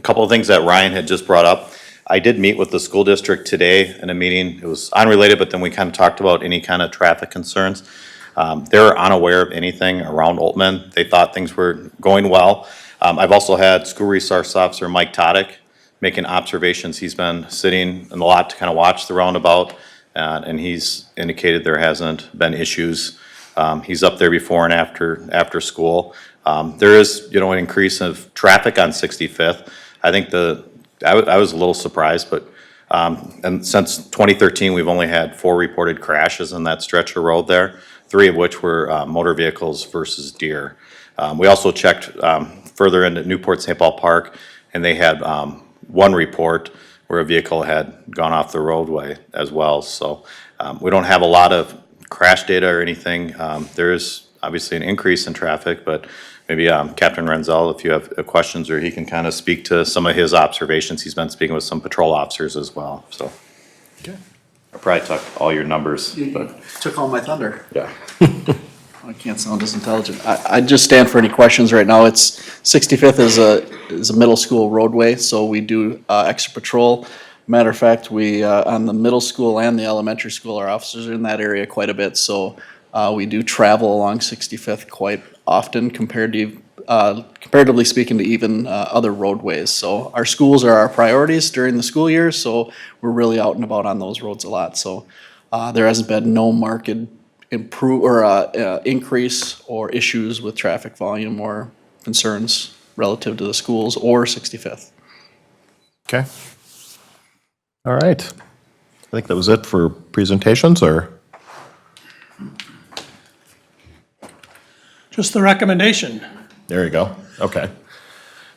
couple of things that Ryan had just brought up. I did meet with the school district today in a meeting. It was unrelated, but then we kind of talked about any kind of traffic concerns. They're unaware of anything around Oltman. They thought things were going well. I've also had School Resource Officer Mike Todick making observations. He's been sitting in the lot to kind of watch the roundabout. And he's indicated there hasn't been issues. He's up there before and after school. There is, an increase of traffic on 65th. I think I was a little surprised, but and since 2013, we've only had 4 reported crashes in that stretch of road there, 3 of which were motor vehicles versus deer. We also checked further into Newport St. Paul Park, and they had 1 report where a vehicle had gone off the roadway as well. So we don't have a lot of crash data or anything. There is obviously an increase in traffic, but maybe Captain Renzel, if you have questions, or he can kind of speak to some of his observations. He's been speaking with some patrol officers as well. So Okay. I probably took all your numbers, but Took all my thunder. yeah. I can't sound as intelligent. I just stand for any questions right now. It's 65th is a middle school roadway, so we do extra patrol. Matter of fact, we on the middle school and the elementary school, our officers are in that area quite a bit. So We do travel along 65th quite often comparatively speaking to even other roadways. So our schools are our priorities during the school year, so we're really out and about on those roads a lot. So there hasn't been no marked increase or issues with traffic volume or concerns relative to the schools or 65th. Okay. All right. I think that was it for presentations, or? Just the recommendation. There you go. Okay.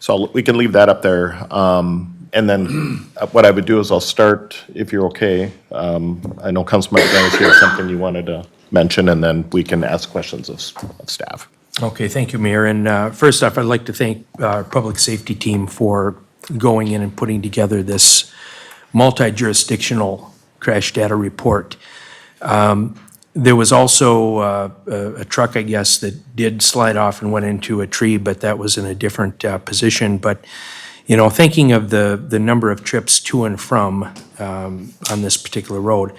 So we can leave that up there. And then what I would do is I'll start, if you're okay. I know Councilmember Dennis, you have something you wanted to mention, and then we can ask questions of staff. Okay, thank you, Mayor. And first off, I'd like to thank our public safety team for going in and putting together this multi-jurisdictional crash data report. There was also a truck, I guess, that did slide off and went into a tree, but that was in a different position. But, you know, thinking of the number of trips to and from on this particular road,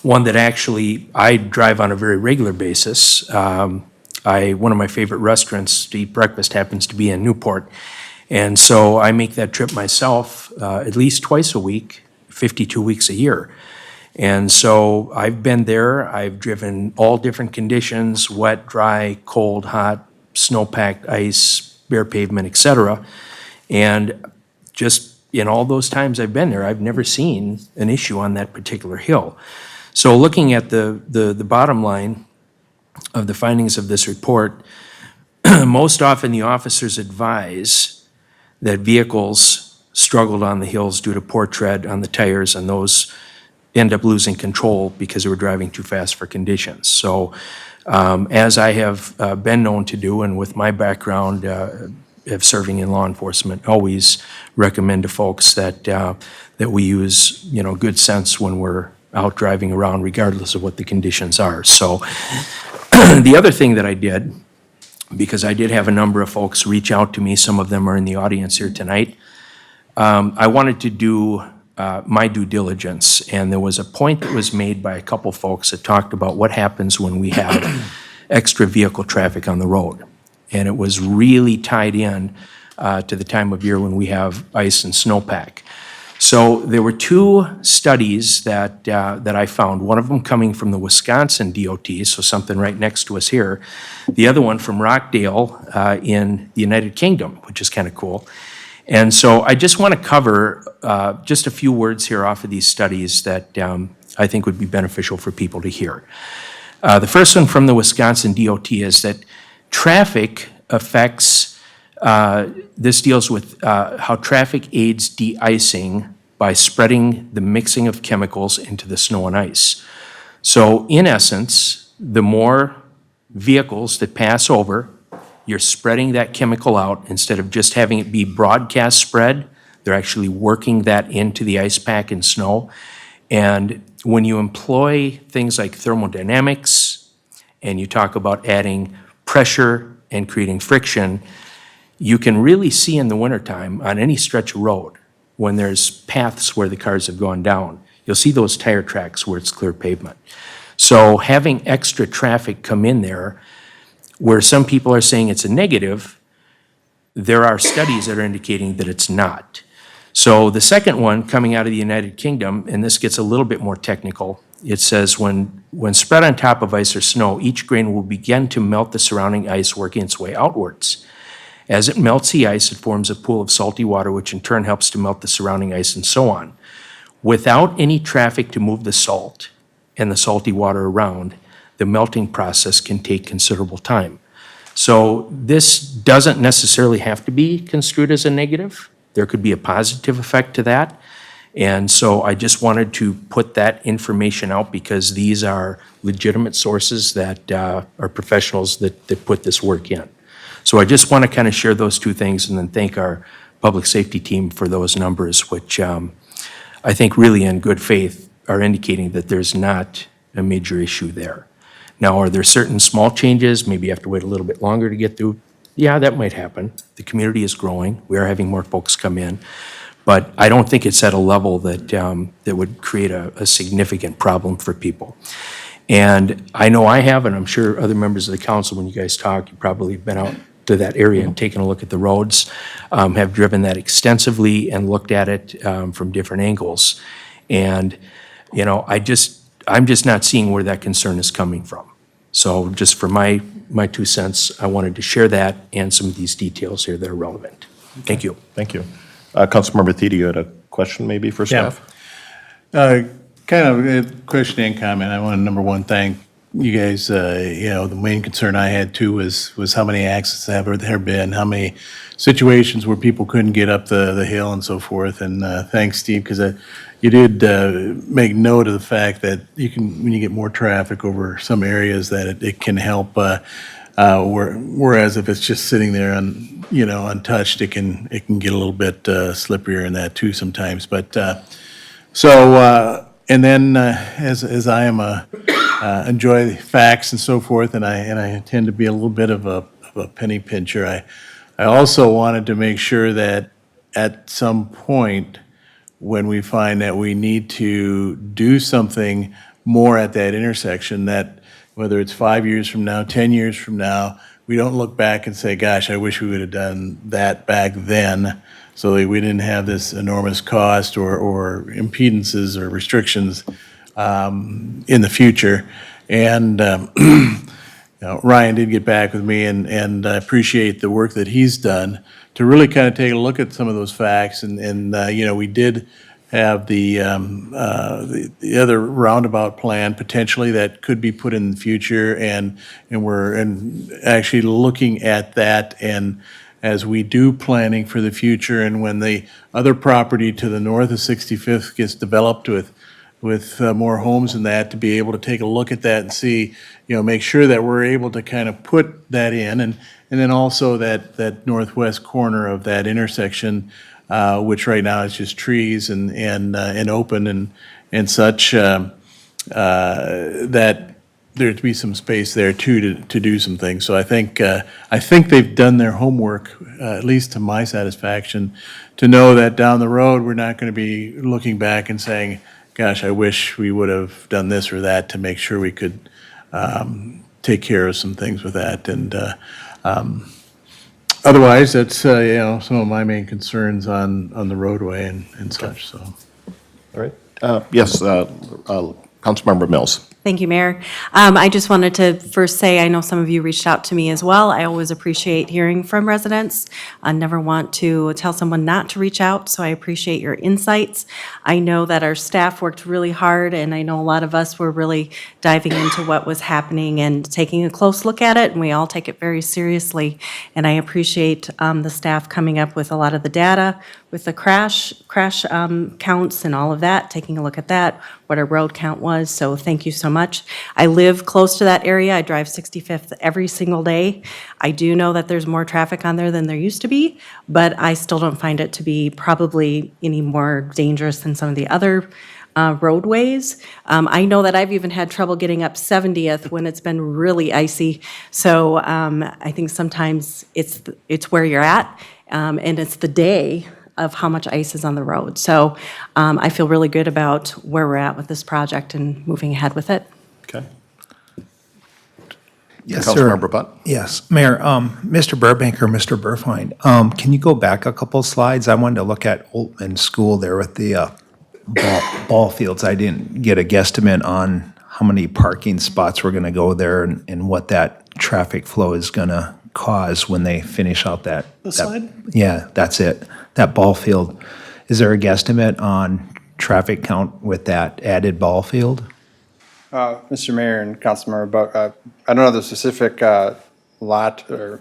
one that actually I drive on a very regular basis. One of my favorite restaurants to eat breakfast happens to be in Newport. And so I make that trip myself at least twice a week, 52 weeks a year. And so I've been there, I've driven all different conditions, wet, dry, cold, hot, snow-packed, ice, bare pavement, et cetera. And just in all those times I've been there, I've never seen an issue on that particular hill. So looking at the bottom line of the findings of this report, most often the officers advise that vehicles struggled on the hills due to poor tread on the tires, and those end up losing control because they were driving too fast for conditions. So as I have been known to do, and with my background of serving in law enforcement, always recommend to folks that that we use, you know, good sense when we're out driving around, regardless of what the conditions are. So the other thing that I did, because I did have a number of folks reach out to me, some of them are in the audience here tonight, I wanted to do my due diligence, and there was a point that was made by a couple folks that talked about what happens when we have extra vehicle traffic on the road. And it was really tied in to the time of year when we have ice and snowpack. So there were two studies that I found, one of them coming from the Wisconsin DOT, so something right next to us here, the other one from Rockdale in the United Kingdom, which is kind of cool. And so I just want to cover just a few words here off of these studies that I think would be beneficial for people to hear. The first one from the Wisconsin DOT is that traffic affects, this deals with how traffic aids de-icing by spreading the mixing of chemicals into the snow and ice. So in essence, the more vehicles that pass over, you're spreading that chemical out instead of just having it be broadcast spread. They're actually working that into the ice pack and snow. And when you employ things like thermodynamics and you talk about adding pressure and creating friction, you can really see in the wintertime on any stretch of road when there's paths where the cars have gone down, you'll see those tire tracks where it's clear pavement. So having extra traffic come in there, where some people are saying it's a negative, there are studies that are indicating that it's not. So the second one coming out of the United Kingdom, and this gets a little bit more technical, it says when spread on top of ice or snow, each grain will begin to melt the surrounding ice, working its way outwards. As it melts the ice, it forms a pool of salty water, which in turn helps to melt the surrounding ice and so on. Without any traffic to move the salt and the salty water around, the melting process can take considerable time. So this doesn't necessarily have to be construed as a negative. There could be a positive effect to that. And so I just wanted to put that information out because these are legitimate sources that are professionals that put this work in. So I just want to kind of share those two things and then thank our public safety team for those numbers, which I think really in good faith are indicating that there's not a major issue there. Now, are there certain small changes? Maybe you have to wait a little bit longer to get through. Yeah, that might happen. The community is growing. We are having more folks come in. But I don't think it's at a level that that would create a significant problem for people. And I know I have, and I'm sure other members of the council, when you guys talk, you've probably been out to that area and taken a look at the roads, have driven that extensively and looked at it from different angles. And, you know, I'm just not seeing where that concern is coming from. So just for my 2 cents, I wanted to share that and some of these details here that are relevant. Thank you. Thank you. Councilmember Thede, you had a question maybe for staff? Kind of a question and comment. I want to, number one, thank you guys. You know, the main concern I had too was how many accidents have there been, how many situations where people couldn't get up the hill and so forth. And thanks, Steve, because you did make note of the fact that you can, when you get more traffic over some areas, that it can help. Whereas if it's just sitting there untouched, it can get a little bit slipperier in that too sometimes. But and then as I am enjoy facts and so forth, and I tend to be a little bit of a penny pincher. I also wanted to make sure that at some point, when we find that we need to do something more at that intersection, that whether it's 5 years from now, 10 years from now, we don't look back and say, gosh, I wish we would have done that back then, so that we didn't have this enormous cost or impedances or restrictions in the future. And Ryan did get back with me, and I appreciate the work that he's done to really kind of take a look at some of those facts. And we did have the other roundabout plan potentially that could be put in the future, and we're actually looking at that. And as we do planning for the future, and when the other property to the north of 65th gets developed with more homes and that, to be able to take a look at that and see, make sure that we're able to kind of put that in, and then also that northwest corner of that intersection, which right now is just trees and open and such, that there'd be some space there too to do some things. So I think they've done their homework, at least to my satisfaction, to know that down the road, we're not going to be looking back and saying, gosh, I wish we would have done this or that, to make sure we could take care of some things with that. And otherwise, that's some of my main concerns on the roadway and such. So, All right. Yes, Councilmember Mills. Thank you, Mayor. I just wanted to first say, I know some of you reached out to me as well. I always appreciate hearing from residents. I never want to tell someone not to reach out, so I appreciate your insights. I know that our staff worked really hard, and I know a lot of us were really diving into what was happening and taking a close look at it, and we all take it very seriously. And I appreciate the staff coming up with a lot of the data, with the crash counts and all of that, taking a look at that, what our road count was. So thank you so much. I live close to that area. I drive 65th every single day. I do know that there's more traffic on there than there used to be, but I still don't find it to be probably any more dangerous than some of the other roadways. I know that I've even had trouble getting up 70th when it's been really icy. So I think sometimes it's where you're at, and it's the day of how much ice is on the road. So I feel really good about where we're at with this project and moving ahead with it. Okay. Yes, sir. Councilmember Butt. Yes, Mayor, Mr. Burbank or Mr. Burfine, can you go back a couple slides? I wanted to look at Oltman School there with the ball fields. I didn't get a guesstimate on how many parking spots were gonna go there and what that traffic flow is gonna cause when they finish out that. The slide? Yeah, that's it. That ball field. Is there a guesstimate on traffic count with that added ball field? Mr. Mayor and Councilmember Buck, I don't know the specific lot or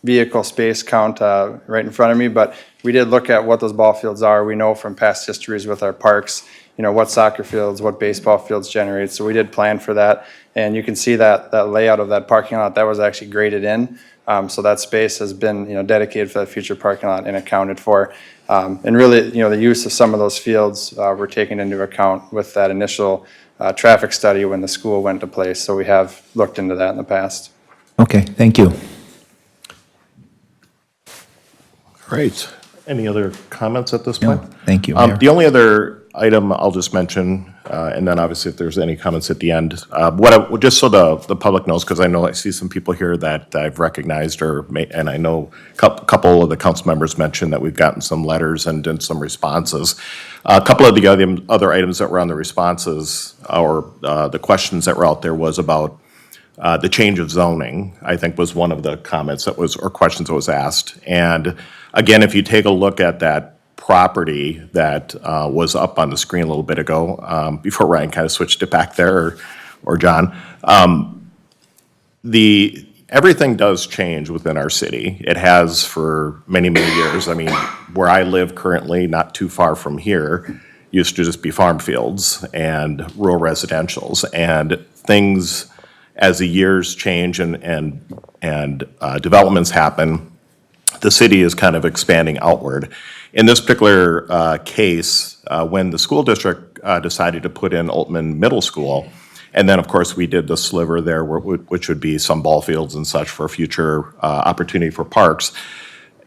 vehicle space count right in front of me, but we did look at what those ball fields are. We know from past histories with our parks, what soccer fields, what baseball fields generate. So we did plan for that. And you can see that layout of that parking lot, that was actually graded in. So that space has been, dedicated for that future parking lot and accounted for. And really, the use of some of those fields were taken into account with that initial traffic study when the school went to place. So we have looked into that in the past. Okay, thank you. Great. Any other comments at this No, point? thank you, Mayor. The only other item I'll just mention, and then obviously if there's any comments at the end. Just so the public knows, because I know I see some people here that I've recognized and I know a couple of the council members mentioned that we've gotten some letters and done some responses. A couple of the other items that were on the responses, or the questions that were out there, was about the change of zoning, I think, was one of the comments that was, or questions that was asked. And again, if you take a look at that property that was up on the screen a little bit ago, before Ryan kind of switched it back there, or John, everything does change within our city. It has for many, many years. I mean, where I live currently, not too far from here, used to just be farm fields and rural residentials. And things, as the years change and developments happen, the city is kind of expanding outward. In this particular case, when the school district decided to put in Oltman Middle School, and then, of course, we did the sliver there, which would be some ball fields and such for future opportunity for parks,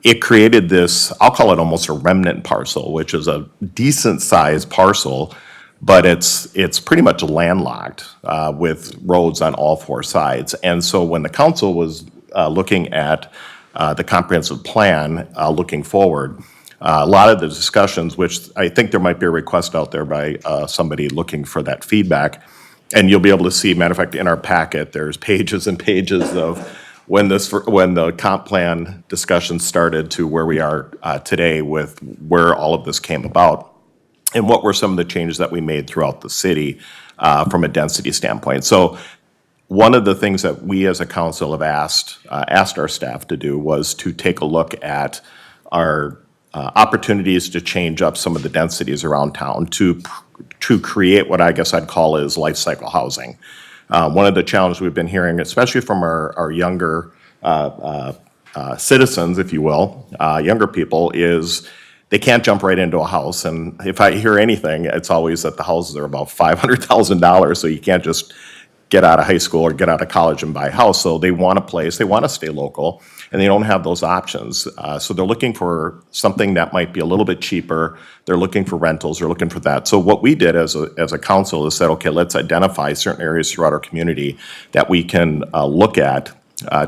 it created this, I'll call it almost a remnant parcel, which is a decent-sized parcel, but it's pretty much landlocked with roads on all four sides. And so when the council was looking at the comprehensive plan, looking forward, a lot of the discussions, which I think there might be a request out there by somebody looking for that feedback, and you'll be able to see, matter of fact, in our packet, there's pages and pages of when the comp plan discussion started to where we are today with where all of this came about, and what were some of the changes that we made throughout the city from a density standpoint. So one of the things that we as a council have asked our staff to do was to take a look at our opportunities to change up some of the densities around town to create what I guess I'd call is life cycle housing. One of the challenges we've been hearing, especially from our younger citizens, if you will, younger people, is they can't jump right into a house. And if I hear anything, it's always that the houses are about $500,000, so you can't just get out of high school or get out of college and buy a house. So they want a place, they want to stay local, and they don't have those options. So they're looking for something that might be a little bit cheaper. They're looking for rentals, they're looking for that. So what we did as a council is said, okay, let's identify certain areas throughout our community that we can look at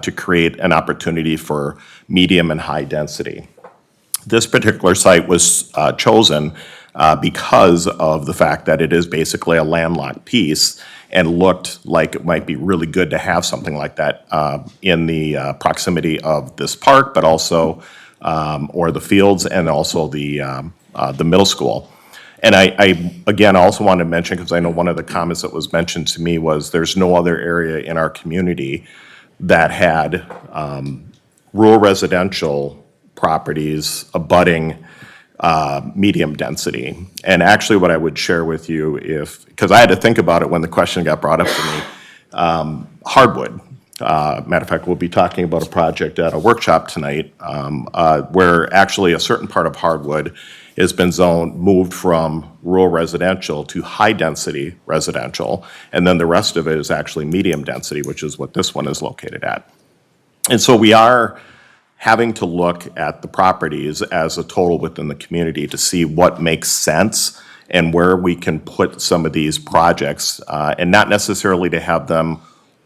to create an opportunity for medium and high density. This particular site was chosen because of the fact that it is basically a landlocked piece and looked like it might be really good to have something like that in the proximity of this park, but also, or the fields, and also the middle school. And I again, also wanted to mention, because I know one of the comments that was mentioned to me was there's no other area in our community that had rural residential properties abutting medium density. And actually what I would share with you, because I had to think about it when the question got brought up to me, hardwood. Matter of fact, we'll be talking about a project at a workshop tonight where actually a certain part of hardwood has been moved from rural residential to high-density residential, and then the rest of it is actually medium density, which is what this one is located at. And so we are having to look at the properties as a total within the community to see what makes sense and where we can put some of these projects, and not necessarily to have them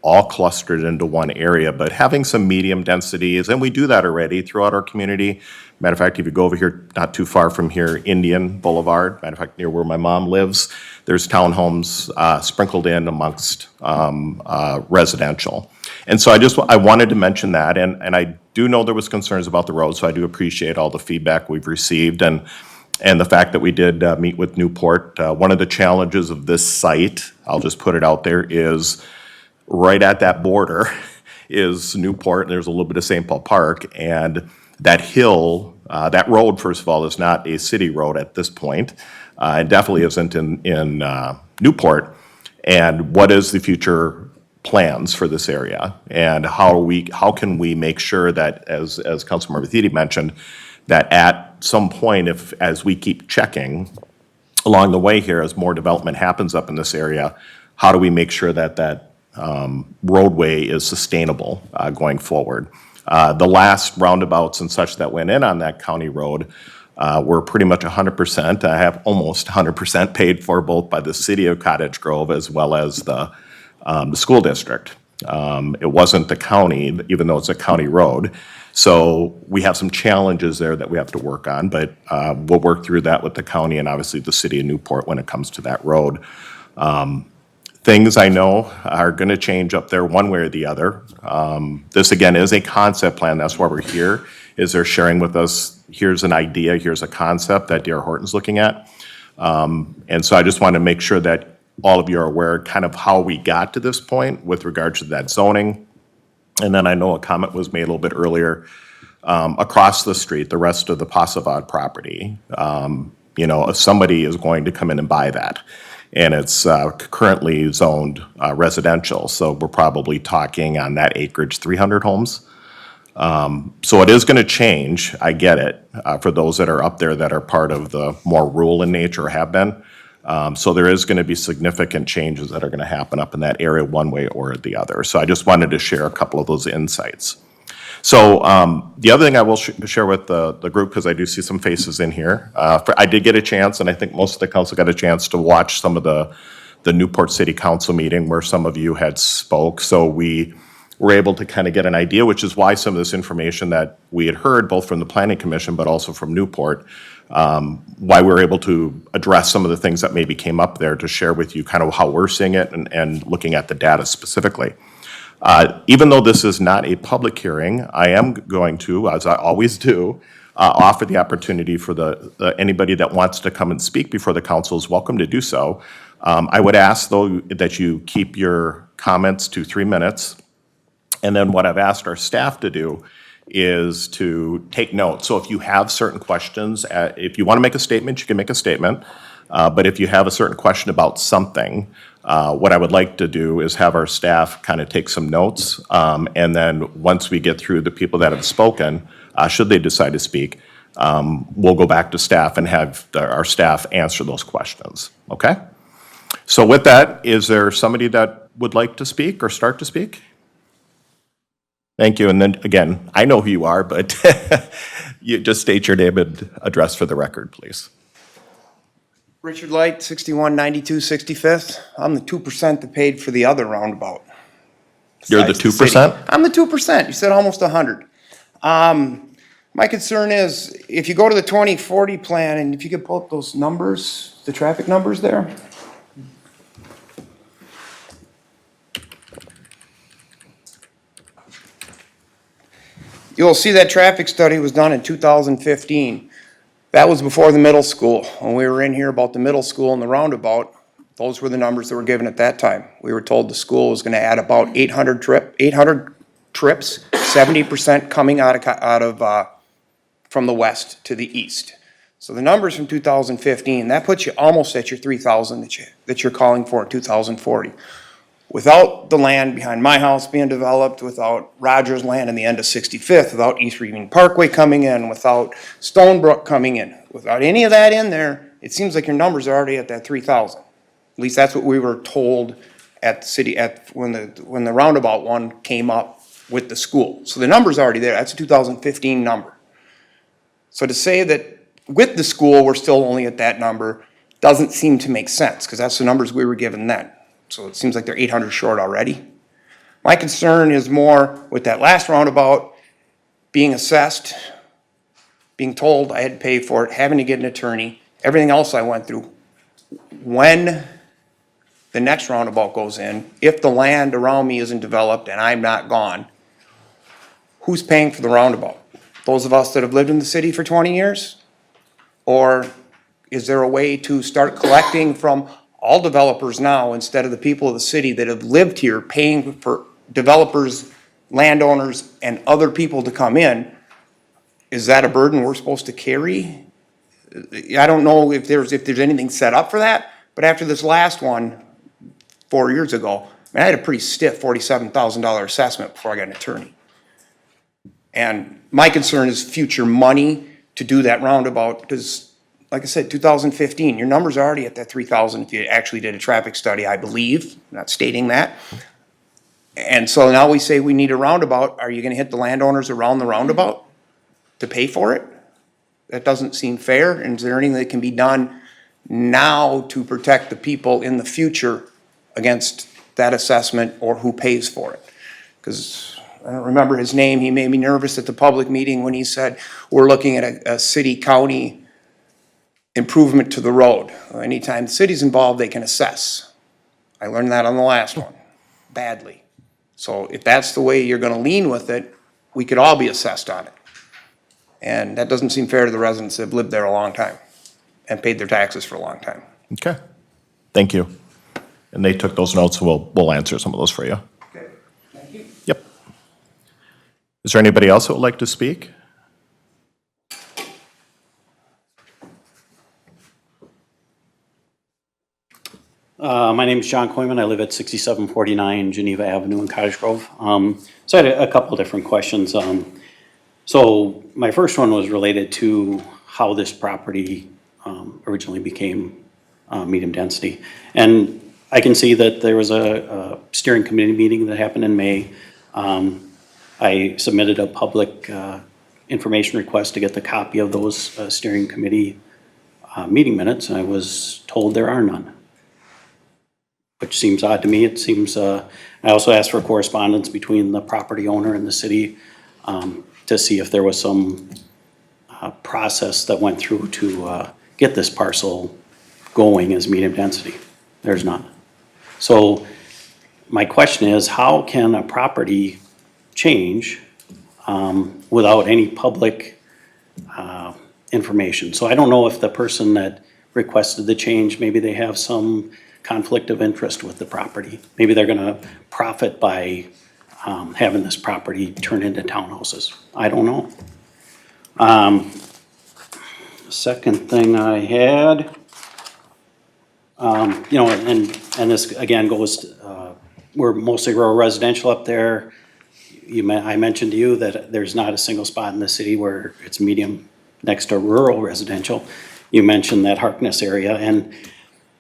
all clustered into one area, but having some medium densities, and we do that already throughout our community. Matter of fact, if you go over here, not too far from here, Indian Boulevard, matter of fact, near where my mom lives, there's townhomes sprinkled in amongst residential. And so I wanted to mention that, and I do know there was concerns about the road, so I do appreciate all the feedback we've received, and the fact that we did meet with Newport. One of the challenges of this site, I'll just put it out there, is right at that border is Newport, and there's a little bit of St. Paul Park, and that hill, that road, first of all, is not a city road at this point. It definitely isn't in Newport. And what is the future plans for this area? And how can we make sure that, as Councilmember McHattie mentioned, that at some point, as we keep checking along the way here, as more development happens up in this area, how do we make sure that roadway is sustainable going forward? The last roundabouts and such that went in on that county road, We're pretty much 100%, I have almost 100% paid for both by the city of Cottage Grove as well as the school district. It wasn't the county, even though it's a county road. So we have some challenges there that we have to work on, but we'll work through that with the county and obviously the city of Newport when it comes to that road. Things I know are going to change up there one way or the other. This again is a concept plan, that's why we're here, is they're sharing with us, here's an idea, here's a concept that D.R. Horton's looking at. And so I just want to make sure that all of you are aware kind of how we got to this point with regard to that zoning. And then I know a comment was made a little bit earlier, across the street, the rest of the Pasavad property. You know, if somebody is going to come in and buy that, and it's currently zoned residential, so we're probably talking on that acreage, 300 homes. So it is going to change, I get it, for those that are up there that are part of the more rural in nature or have been. So there is going to be significant changes that are going to happen up in that area one way or the other. So I just wanted to share a couple of those insights. So the other thing I will share with the group, because I do see some faces in here, I did get a chance, and I think most of the council got a chance to watch some of the Newport City Council meeting where some of you had spoke. So we were able to kind of get an idea, which is why some of this information that we had heard, both from the Planning Commission, but also from Newport, why we were able to address some of the things that maybe came up there to share with you kind of how we're seeing it and looking at the data specifically. Even though this is not a public hearing, I am going to, as I always do, offer the opportunity for anybody that wants to come and speak before the council is welcome to do so. I would ask, though, that you keep your comments to 3 minutes. And then what I've asked our staff to do is to take notes. So if you have certain questions, if you want to make a statement, you can make a statement. But if you have a certain question about something, what I would like to do is have our staff kind of take some notes. And then once we get through the people that have spoken, should they decide to speak, we'll go back to staff and have our staff answer those questions. Okay? So with that, is there somebody that would like to speak or start to speak? Thank you. And then again, I know who you are, but you just state your name and address for the record, please. Richard Light, 6192 65th. I'm the 2% that paid for the other roundabout. You're the Besides city. 2%? I'm the 2%. You said almost 100. My concern is if you go to the 2040 plan and if you could pull up those numbers, the traffic numbers there. You'll see that traffic study was done in 2015. That was before the middle school. When we were in here about the middle school and the roundabout, those were the numbers that were given at that time. We were told the school was going to add about 800 trips, 70% coming from the west to the east. So the numbers from 2015, that puts you almost at your 3,000 that you're calling for in 2040. Without the land behind my house being developed, without Rogers land in the end of 65th, without East Ravine Parkway coming in, without Stonebrook coming in, without any of that in there, it seems like your numbers are already at that 3,000. At least that's what we were told at the city when the roundabout one came up with the school. So the number's already there. That's a 2015 number. So to say that with the school we're still only at that number doesn't seem to make sense because that's the numbers we were given then. So it seems like they're 800 short already. My concern is more with that last roundabout being assessed, being told I had to pay for it, having to get an attorney, everything else I went through. When the next roundabout goes in, if the land around me isn't developed and I'm not gone, who's paying for the roundabout? Those of us that have lived in the city for 20 years? Or is there a way to start collecting from all developers now instead of the people of the city that have lived here paying for developers, landowners, and other people to come in? Is that a burden we're supposed to carry? I don't know if there's anything set up for that, but after this last one, 4 years ago, I had a pretty stiff $47,000 assessment before I got an attorney. And my concern is future money to do that roundabout because, like I said, 2015, your numbers are already at that 3,000 if you actually did a traffic study, I believe. I'm not stating that. And so now we say we need a roundabout. Are you going to hit the landowners around the roundabout to pay for it? That doesn't seem fair, and is there anything that can be done now to protect the people in the future against that assessment or who pays for it? Because I don't remember his name, he made me nervous at the public meeting when he said, we're looking at a city-county improvement to the road. Anytime the city's involved, they can assess. I learned that on the last one, badly. So if that's the way you're gonna lean with it, we could all be assessed on it. And that doesn't seem fair to the residents that have lived there a long time and paid their taxes for a long time. Okay, thank you. And they took those notes, and we'll answer some of those for you. Okay, thank you. Yep. Is there anybody else that would like to speak? My name is John Coyman. I live at 6749 Geneva Avenue in Cottage Grove. So I had a couple different questions. So my first one was related to how this property originally became medium density. And I can see that there was a steering committee meeting that happened in May. I submitted a public information request to get the copy of those steering committee meeting minutes, and I was told there are none, which seems odd to me. It seems, I also asked for correspondence between the property owner and the city to see if there was some process that went through to get this parcel going as medium density. There's none. So my question is, how can a property change without any public information? So I don't know if the person that requested the change, maybe they have some conflict of interest with the property. Maybe they're gonna profit by having this property turn into townhouses. I don't know. Second thing I had, you know, and this again goes, we're mostly rural residential up there. I mentioned to you that there's not a single spot in the city where it's medium next to rural residential. You mentioned that Harkness area, and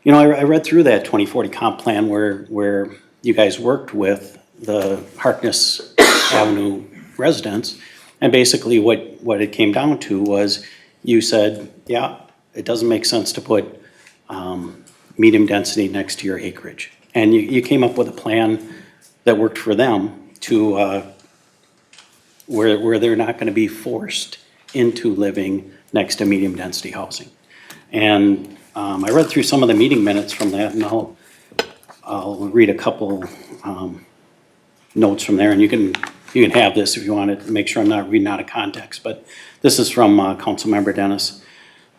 you know, I read through that 2040 comp plan where you guys worked with the Harkness Avenue residents, and basically what it came down to was you said, yeah, it doesn't make sense to put medium density next to your acreage. And you came up with a plan that worked for them to where they're not gonna be forced into living next to medium density housing. And I read through some of the meeting minutes from that, and I'll read a couple notes from there, and you can have this if you want to make sure I'm not reading out of context, but this is from Councilmember Dennis.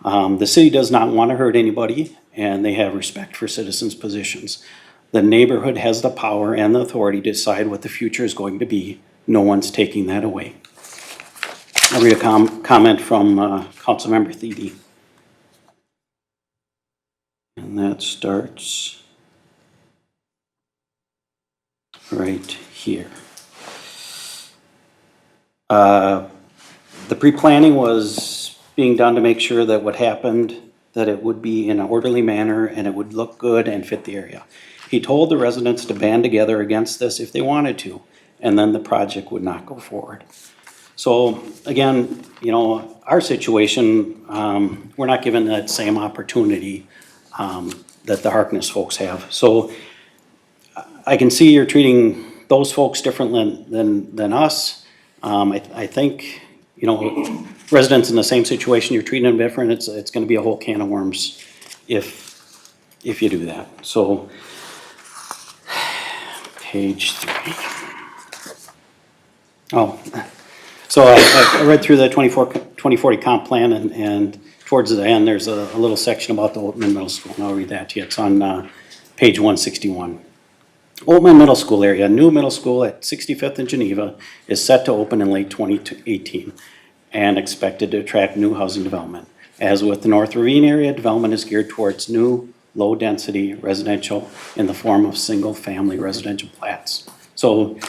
The city does not want to hurt anybody, and they have respect for citizens' positions. The neighborhood has the power and the authority to decide what the future is going to be. No one's taking that away. I'll read a comment from Councilmember Thiede. And that starts right here. The pre-planning was being done to make sure that what happened, that it would be in an orderly manner and it would look good and fit the area. He told the residents to band together against this if they wanted to, and then the project would not go forward. So again, you know, our situation, we're not given that same opportunity that the Harkness folks have. So I can see you're treating those folks different than us. I think, you know, residents in the same situation, you're treating them different. It's gonna be a whole can of worms if you do that. So, page 3. Oh, so I read through the 2040 comp plan, and towards the end, there's a little section about the Oatman Middle School, and I'll read that to you. It's on page 161. Oatman Middle School area, new middle school at 65th and Geneva is set to open in late 2018 and expected to attract new housing development. As with the North Ravine area, development is geared towards new, low-density residential in the form of single-family residential flats. So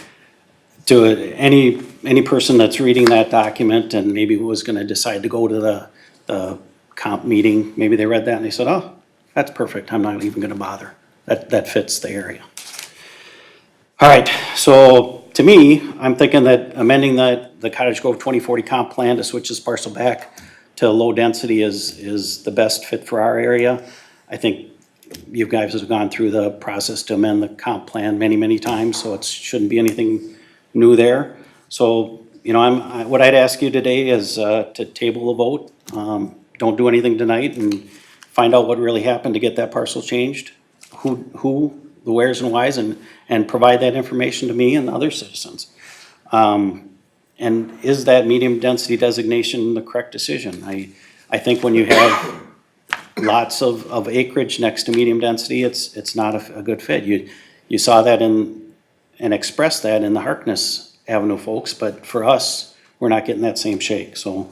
to any person that's reading that document and maybe was gonna decide to go to the comp meeting, maybe they read that and they said, oh, that's perfect, I'm not even gonna bother. That fits the area. All right, so to me, I'm thinking that amending the Cottage Grove 2040 comp plan to switch this parcel back to low density is the best fit for our area. I think you guys have gone through the process to amend the comp plan many, many times, so it shouldn't be anything new there. So, you know, what I'd ask you today is to table the vote. Don't do anything tonight and find out what really happened to get that parcel changed, who, the wheres and whys, and provide that information to me and other citizens. And is that medium density designation the correct decision? I think when you have lots of acreage next to medium density, it's not a good fit. You saw that and expressed that in the Harkness Avenue folks, but for us, we're not getting that same shake, so.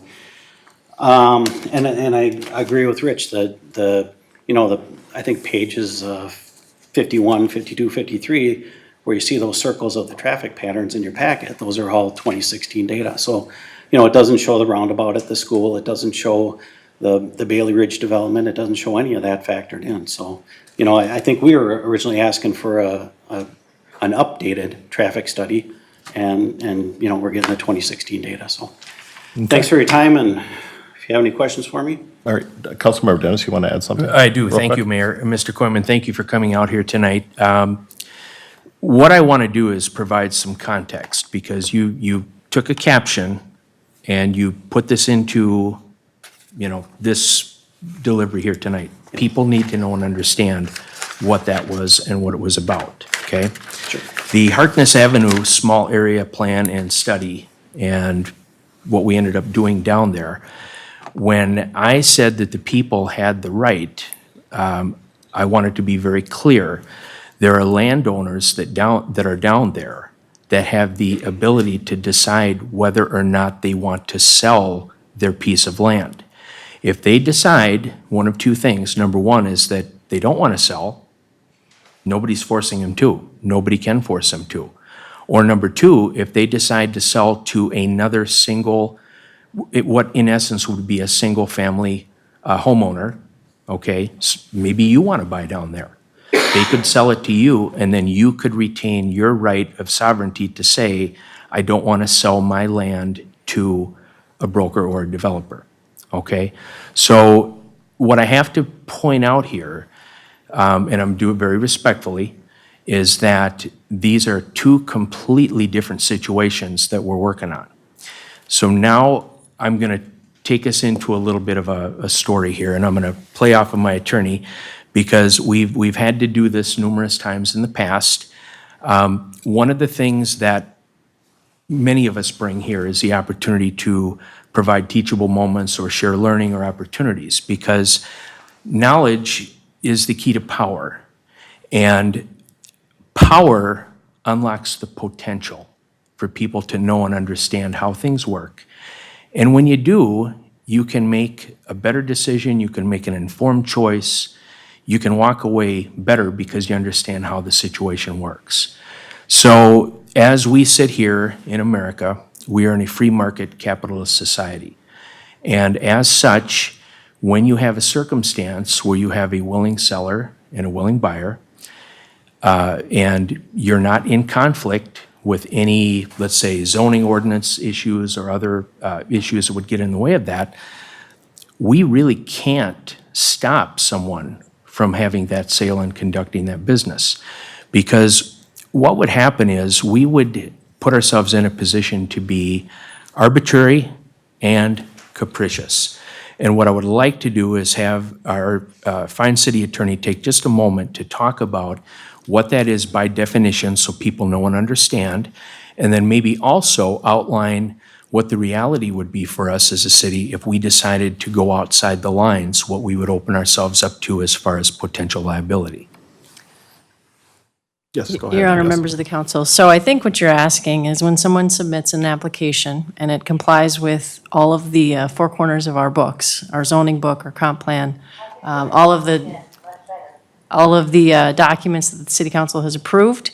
And I agree with Rich, I think pages 51, 52, 53, where you see those circles of the traffic patterns in your packet, those are all 2016 data. So, you know, it doesn't show the roundabout at the school, it doesn't show the Bailey Ridge development, it doesn't show any of that factored in. So, you know, I think we were originally asking for an updated traffic study, and you know, we're getting the 2016 data, so. Thanks for your time, and if you have any questions for me. All right, Councilmember Dennis, you want to add something? I do. real Thank quick? you, Mayor. Mr. Coyman, thank you for coming out here tonight. What I want to do is provide some context, because you took a caption and you put this into, you know, this delivery here tonight. People need to know and understand what that was and what it was about, okay? Sure. The Harkness Avenue Small Area Plan and Study, and what we ended up doing down there, when I said that the people had the right, I wanted to be very clear. There are landowners that are down there that have the ability to decide whether or not they want to sell their piece of land. If they decide one of two things, number one is that they don't want to sell, nobody's forcing them to. Nobody can force them to. Or number two, if they decide to sell to another single, what in essence would be a single family homeowner, okay, maybe you want to buy down there. They could sell it to you, and then you could retain your right of sovereignty to say, I don't want to sell my land to a broker or a developer, okay? So what I have to point out here, and I'm doing it very respectfully, is that these are two completely different situations that we're working on. So now I'm going to take us into a little bit of a story here, and I'm going to play off of my attorney, because we've had to do this numerous times in the past. One of the things that many of us bring here is the opportunity to provide teachable moments or share learning or opportunities, because knowledge is the key to power. And power unlocks the potential for people to know and understand how things work. And when you do, you can make a better decision, you can make an informed choice, you can walk away better because you understand how the situation works. So as we sit here in America, we are in a free market capitalist society. And as such, when you have a circumstance where you have a willing seller and a willing buyer, and you're not in conflict with any, let's say, zoning ordinance issues or other issues that would get in the way of that, we really can't stop someone from having that sale and conducting that business. Because what would happen is we would put ourselves in a position to be arbitrary and capricious. And what I would like to do is have our fine city attorney take just a moment to talk about what that is by definition so people know and understand, and then maybe also outline what the reality would be for us as a city if we decided to go outside the lines, what we would open ourselves up to as far as potential liability. Yes, go ahead. Your Honor, Yes. members of the council. So I think what you're asking is when someone submits an application and it complies with all of the four corners of our books, our zoning book, our comp plan, all of the documents that the city council has approved,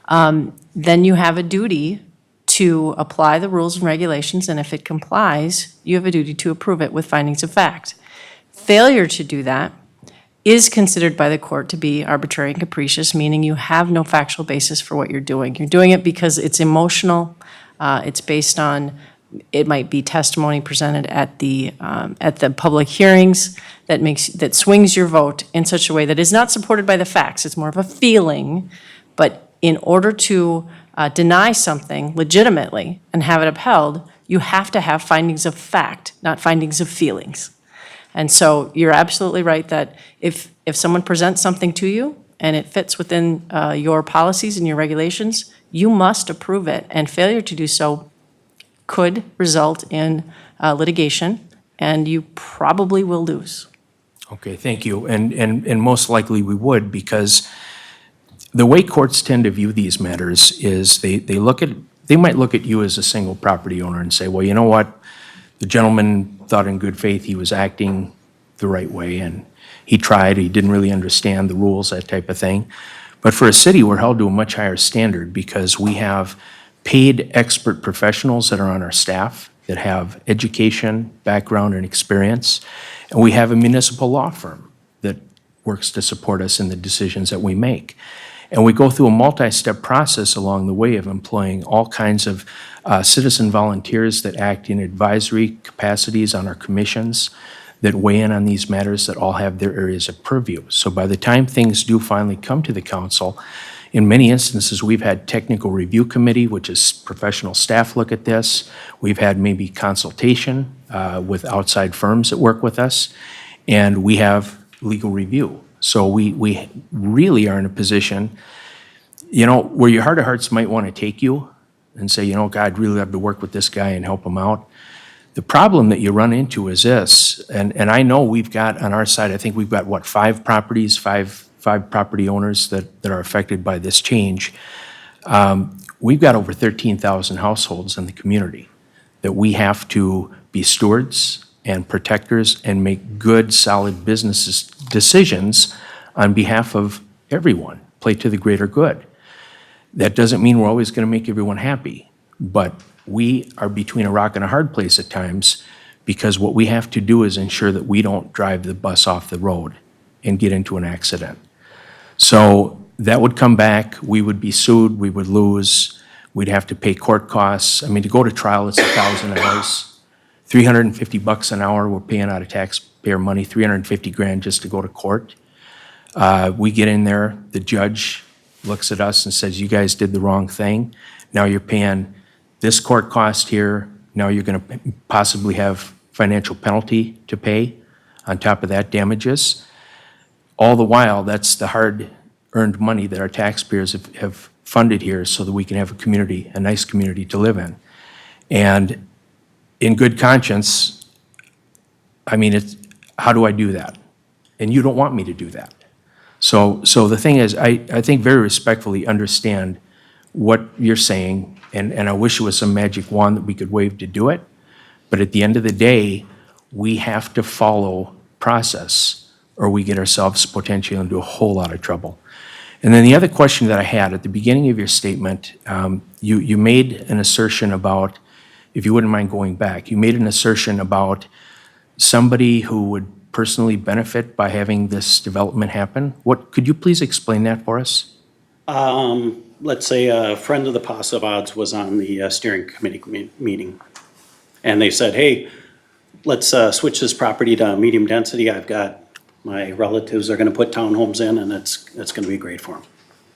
then you have a duty to apply the rules and regulations, and if it complies, you have a duty to approve it with findings of fact. Failure to do that is considered by the court to be arbitrary and capricious, meaning you have no factual basis for what you're doing. You're doing it because it's emotional, it's based on It might be testimony presented at the public hearings that swings your vote in such a way that is not supported by the facts. It's more of a feeling. But in order to deny something legitimately and have it upheld, you have to have findings of fact, not findings of feelings. And so you're absolutely right that if someone presents something to you and it fits within your policies and your regulations, you must approve it, and failure to do so could result in litigation, and you probably will lose. Okay, thank you. And most likely we would, because the way courts tend to view these matters is they might look at you as a single property owner and say, well, you know what? The gentleman thought in good faith he was acting the right way, and he tried, he didn't really understand the rules, that type of thing. But for a city, we're held to a much higher standard because we have paid expert professionals that are on our staff that have education, background, and experience. And we have a municipal law firm that works to support us in the decisions that we make. And we go through a multi-step process along the way of employing all kinds of citizen volunteers that act in advisory capacities on our commissions, that weigh in on these matters, that all have their areas of purview. So by the time things do finally come to the council, in many instances, we've had technical review committee, which is professional staff look at this. We've had maybe consultation with outside firms that work with us, and we have legal review. So we really are in a position, where your heart of hearts might want to take you and say, God, I'd really love to work with this guy and help him out. The problem that you run into is this, and I know we've got on our side, I think we've got, five properties, five property owners that are affected by this change. We've got over 13,000 households in the community that we have to be stewards and protectors and make good, solid business decisions on behalf of everyone, play to the greater good. That doesn't mean we're always going to make everyone happy, but we are between a rock and a hard place at times, because what we have to do is ensure that we don't drive the bus off the road and get into an accident. So that would come back, we would be sued, we would lose, we'd have to pay court costs. I mean, to go to trial, it's $1,000. $350 an hour, we're paying out of taxpayer money, 350 grand just to go to court. We get in there, the judge looks at us and says, you guys did the wrong thing. Now you're paying this court cost here. Now you're going to possibly have financial penalty to pay on top of that, damages. All the while, that's the hard-earned money that our taxpayers have funded here so that we can have a community, a nice community to live in. And in good conscience, I mean, how do I do that? And you don't want me to do that. So the thing is, I think very respectfully understand what you're saying, and I wish it was some magic wand that we could wave to do it. But at the end of the day, we have to follow process, or we get ourselves potentially into a whole lot of trouble. And then the other question that I had at the beginning of your statement, you made an assertion about, if you wouldn't mind going back, you made an assertion about somebody who would personally benefit by having this development happen. Could you please explain that for us? Let's say a friend of the Posavads was on the steering committee meeting, and they said, hey, let's switch this property to medium density. I've got, my relatives are gonna put townhomes in, and it's gonna be great for them.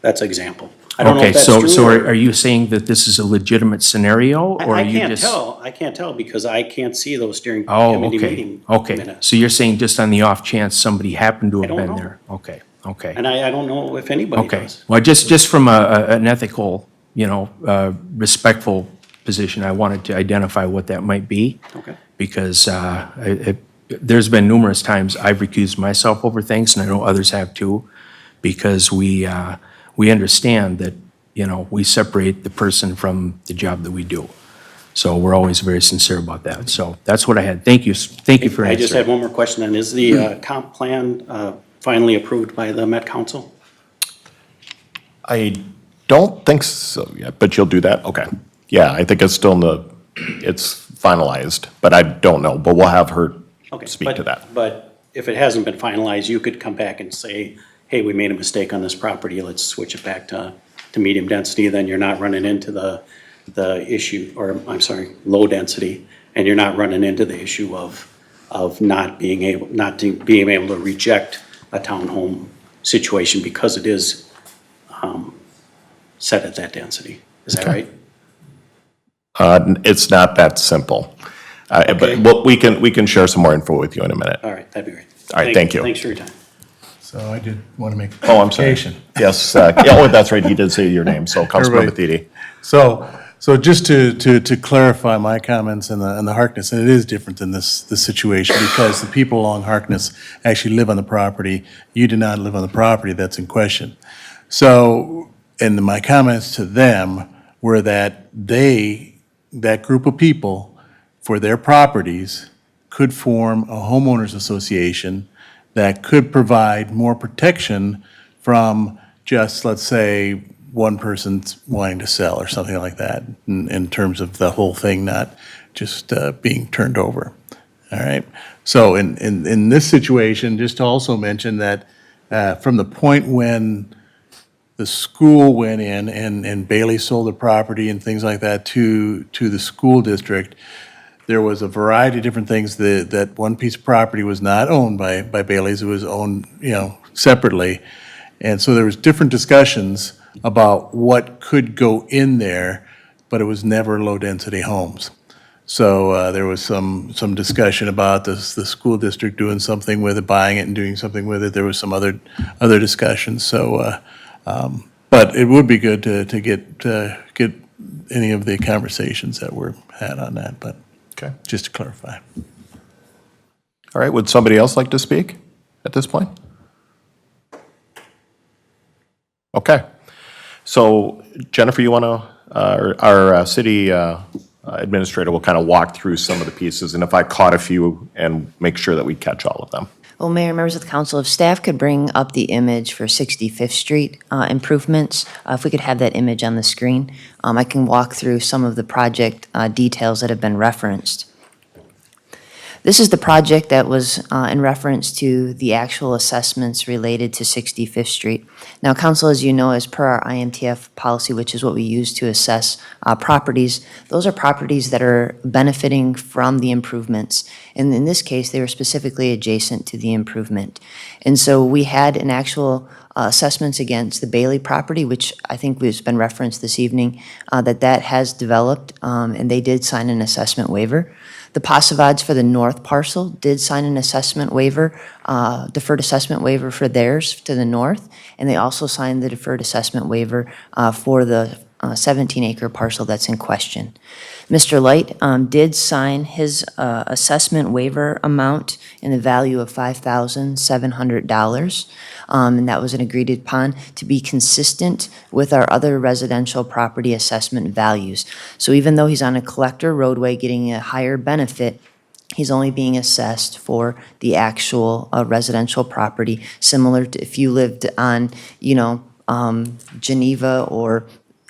That's an example. I don't know if that's true. Okay, so are you saying that this is a legitimate scenario, or I are you can't just? tell. I can't tell because I can't see those steering Oh, committee okay, meeting okay. minutes. So you're saying just on the off chance somebody happened to have don't been know. there? Okay, okay. And I don't know if anybody Okay, does. well, just from an ethical, respectful position, I wanted to identify what that might be. Okay. Because there's been numerous times I've recused myself over things, and I know others have too, because we understand that, we separate the person from the job that we do. So we're always very sincere about that. So that's what I had. Thank you for answering. I just had one more question then. Is the comp plan finally approved by the Met Council? I don't think so yet, but you'll do that? Okay. Yeah, I think it's still it's finalized, but I don't know. But we'll have her Okay, speak to that. But if it hasn't been finalized, you could come back and say, hey, we made a mistake on this property, let's switch it back to medium density, then you're not running into the the issue, or I'm sorry, low density, and you're not running into the issue of not being able to reject a townhome situation because it is set at that density. Is that right? It's not that simple. But we can share some more info with you in a minute. All right, that'd be great. All right, thank you. Thanks for your time. So I did want to make a Oh, I'm sorry. clarification. Yes, oh, that's right, he did say your name, so Councilmember Everybody. Thiede. So just to clarify my comments and the Harkness, and it is different than this situation because the people along Harkness actually live on the property. You do not live on the property that's in question. So, and my comments to them were that that group of people, for their properties, could form a homeowners association that could provide more protection from just, let's say, one person's wanting to sell or something like that, in terms of the whole thing not just being turned over. All right? So in this situation, just to also mention that from the point when the school went in and Bailey sold the property and things like that to the school district, there was a variety of different things. That one piece of property was not owned by Bailey's, it was owned, separately. And so there was different discussions about what could go in there, but it was never low-density homes. So there was some discussion about the school district doing something with it, buying it and doing something with it. There was some other discussions. So, but it would be good to get any of the conversations that were had on that, but Okay. just to clarify. All right, would somebody else like to speak at this point? Okay. So Jennifer, you want to, our city administrator will kind of walk through some of the pieces, and if I caught a few, and make sure that we catch all of them. Well, Mayor, members of the council, if staff could bring up the image for 65th Street improvements, if we could have that image on the screen, I can walk through some of the project details that have been referenced. This is the project that was in reference to the actual assessments related to 65th Street. Now, council, as you know, as per our IMTF policy, which is what we use to assess properties, those are properties that are benefiting from the improvements. And in this case, they were specifically adjacent to the improvement. And so we had an actual assessments against the Bailey property, which I think has been referenced this evening, that has developed, and they did sign an assessment waiver. The Passavads for the north parcel did sign an assessment waiver, deferred assessment waiver for theirs to the north, and they also signed the deferred assessment waiver for the 17-acre parcel that's in question. Mr. Light did sign his assessment waiver amount in the value of $5,700, and that was an agreed upon to be consistent with our other residential property assessment values. So even though he's on a collector roadway getting a higher benefit, he's only being assessed for the actual residential property, similar to if you lived on, Geneva or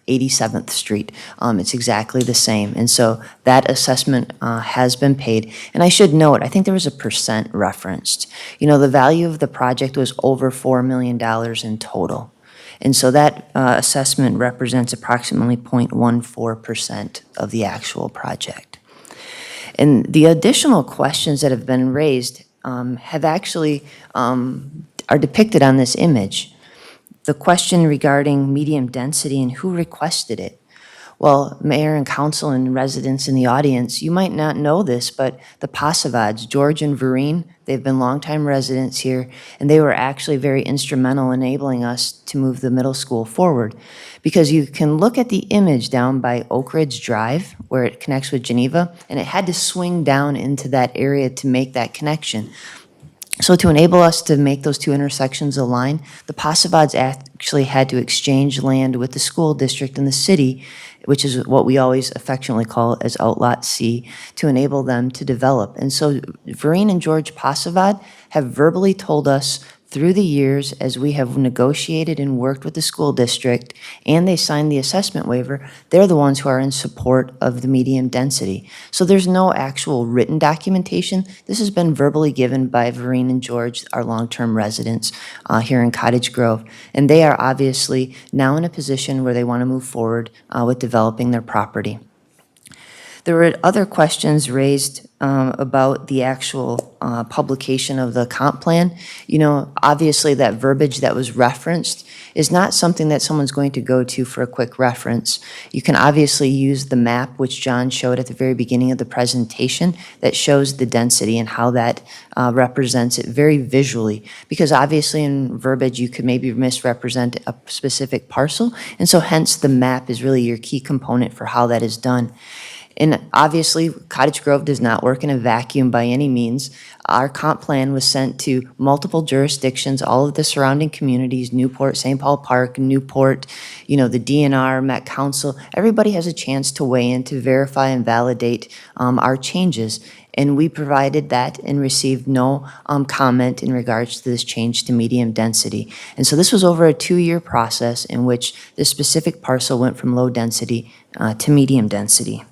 87th Street. It's exactly the same. And so that assessment has been paid. And I should note, I think there was a percent referenced. The value of the project was over $4 million in total. And so that assessment represents approximately 0.14% of the actual project. And the additional questions that have been raised have actually are depicted on this image. The question regarding medium density and who requested it. Well, Mayor and Council and residents in the audience, you might not know this, but the Passavads, George and Ravine, they've been longtime residents here, and they were actually very instrumental in enabling us to move the middle school forward. Because you can look at the image down by Oak Ridge Drive, where it connects with Geneva, and it had to swing down into that area to make that connection. So to enable us to make those two intersections align, the Passavads actually had to exchange land with the school district and the city, which is what we always affectionately call as Outlot C, to enable them to develop. And so Vereen and George Passavad have verbally told us through the years, as we have negotiated and worked with the school district, and they signed the assessment waiver, they're the ones who are in support of the medium density. So there's no actual written documentation. This has been verbally given by Ravine and George, our long-term residents here in Cottage Grove. And they are obviously now in a position where they want to move forward with developing their property. There were other questions raised about the actual publication of the comp plan. You know, obviously that verbiage that was referenced is not something that someone's going to go to for a quick reference. You can obviously use the map, which John showed at the very beginning of the presentation, that shows the density and how that represents it very visually. Because obviously in verbiage, you could maybe misrepresent a specific parcel, and so hence the map is really your key component for how that is done. And obviously, Cottage Grove does not work in a vacuum by any means. Our comp plan was sent to multiple jurisdictions, all of the surrounding communities, Newport, St. Paul Park, Newport, you know, the DNR, Met Council. Everybody has a chance to weigh in to verify and validate our changes. And we provided that and received no comment in regards to this change to medium density. And so this was over a 2-year process in which this specific parcel went from low density to medium density.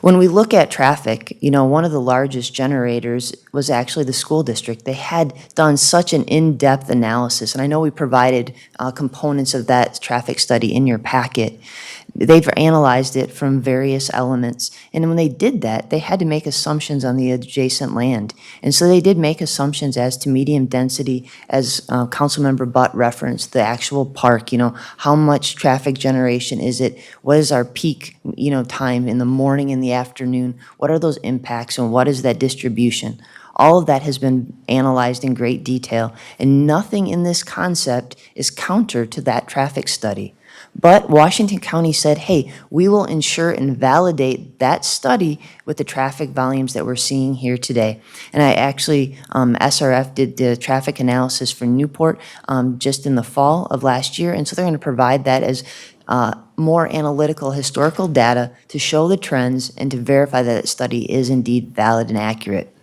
When we look at traffic, you know, one of the largest generators was actually the school district. They had done such an in-depth analysis, and I know we provided components of that traffic study in your packet. They've analyzed it from various elements, and when they did that, they had to make assumptions on the adjacent land. And so they did make assumptions as to medium density, as Councilmember Butt referenced, the actual park, you know, how much traffic generation is it? What is our peak, you know, time in the morning, in the afternoon? What are those impacts, and what is that distribution? All of that has been analyzed in great detail, and nothing in this concept is counter to that traffic study. But Washington County said, hey, we will ensure and validate that study with the traffic volumes that we're seeing here today. And I actually, SRF did the traffic analysis for Newport just in the fall of last year, and so they're going to provide that as more analytical historical data to show the trends and to verify that that study is indeed valid and accurate.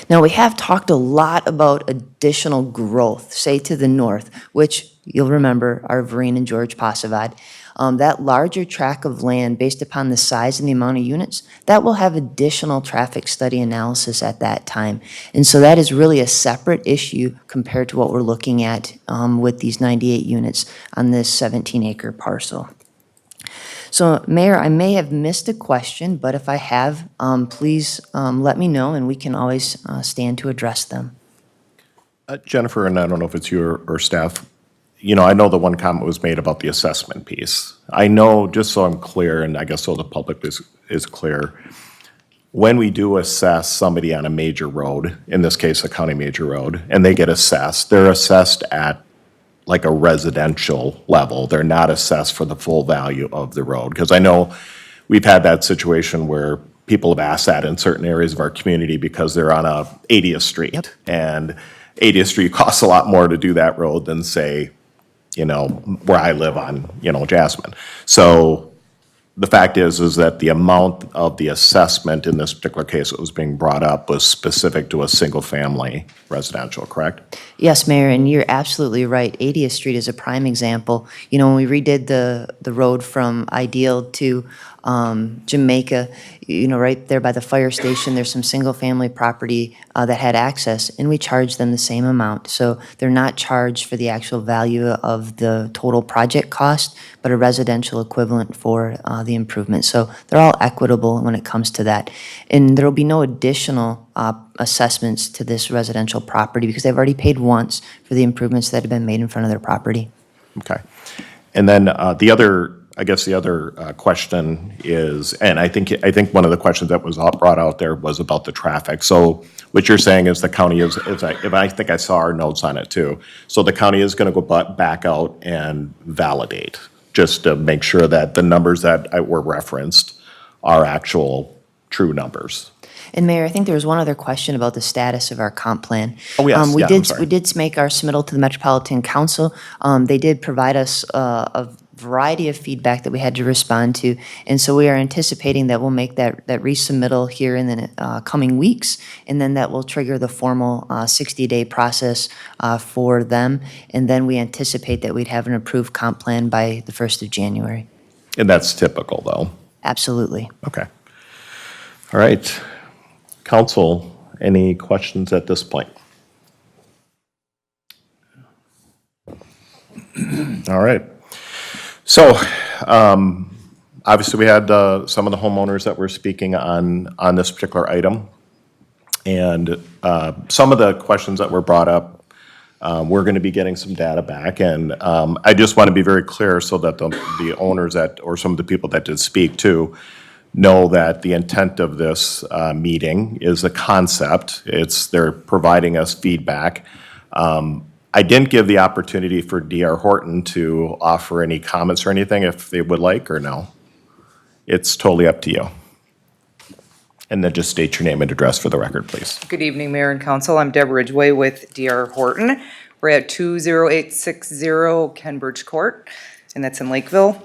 Now, we have talked a lot about additional growth, say to the north, which you'll remember are Ravine and George Pasavad. That larger tract of land, based upon the size and the amount of units, that will have additional traffic study analysis at that time. And so that is really a separate issue compared to what we're looking at with these 98 units on this 17-acre parcel. So, Mayor, I may have missed a question, but if I have, please let me know, and we can always stand to address them. Jennifer, and I don't know if it's you or staff, you know, I know the one comment was made about the assessment piece. I know, just so I'm clear, and I guess so the public is clear, when we do assess somebody on a major road, in this case, a county major road, and they get assessed, they're assessed at like a residential level. They're not assessed for the full value of the road. Because I know we've had that situation where people have asked that in certain areas of our community because they're on a 80th Street. Yep. And 80th Street costs a lot more to do that road than, say, you know, where I live on, you know, Jasmine. So the fact is that the amount of the assessment in this particular case that was being brought up was specific to a single-family residential, correct? Yes, Mayor, and you're absolutely right. 80th Street is a prime example. You know, when we redid the road from Ideal to Jamaica, you know, right there by the fire station, there's some single-family property that had access, and we charged them the same amount. So they're not charged for the actual value of the total project cost, but a residential equivalent for the improvement. So they're all equitable when it comes to that. And there will be no additional assessments to this residential property because they've already paid once for the improvements that have been made in front of their property. Okay. And then the other question is, and I think one of the questions that was brought out there was about the traffic. So what you're saying is the county is if I think I saw our notes on it too. So the county is going to go back out and validate just to make sure that the numbers that were referenced are actual true numbers. And Mayor, I think there was one other question about the status of our comp plan. Oh, yes. I'm sorry. We did make our submittal to the Metropolitan Council. They did provide us a variety of feedback that we had to respond to. And so we are anticipating that we'll make that resubmittal here in the coming weeks, and then that will trigger the formal 60-day process for them. And then we anticipate that we'd have an approved comp plan by the 1st of January. And that's typical, though. Absolutely. Okay. All right. Council, any questions at this point? All right. So, obviously, we had some of the homeowners that were speaking on this particular item. And some of the questions that were brought up, we're going to be getting some data back. And I just want to be very clear so that the owners or some of the people that did speak too, know that the intent of this meeting is a concept. They're providing us feedback. I didn't give the opportunity for D.R. Horton to offer any comments or anything if they would like or no. It's totally up to you. And then just state your name and address for the record, please. Good evening, Mayor and Council. I'm Deborah Ridgway with D.R. Horton. We're at 20860 Kenbridge Court, and that's in Lakeville.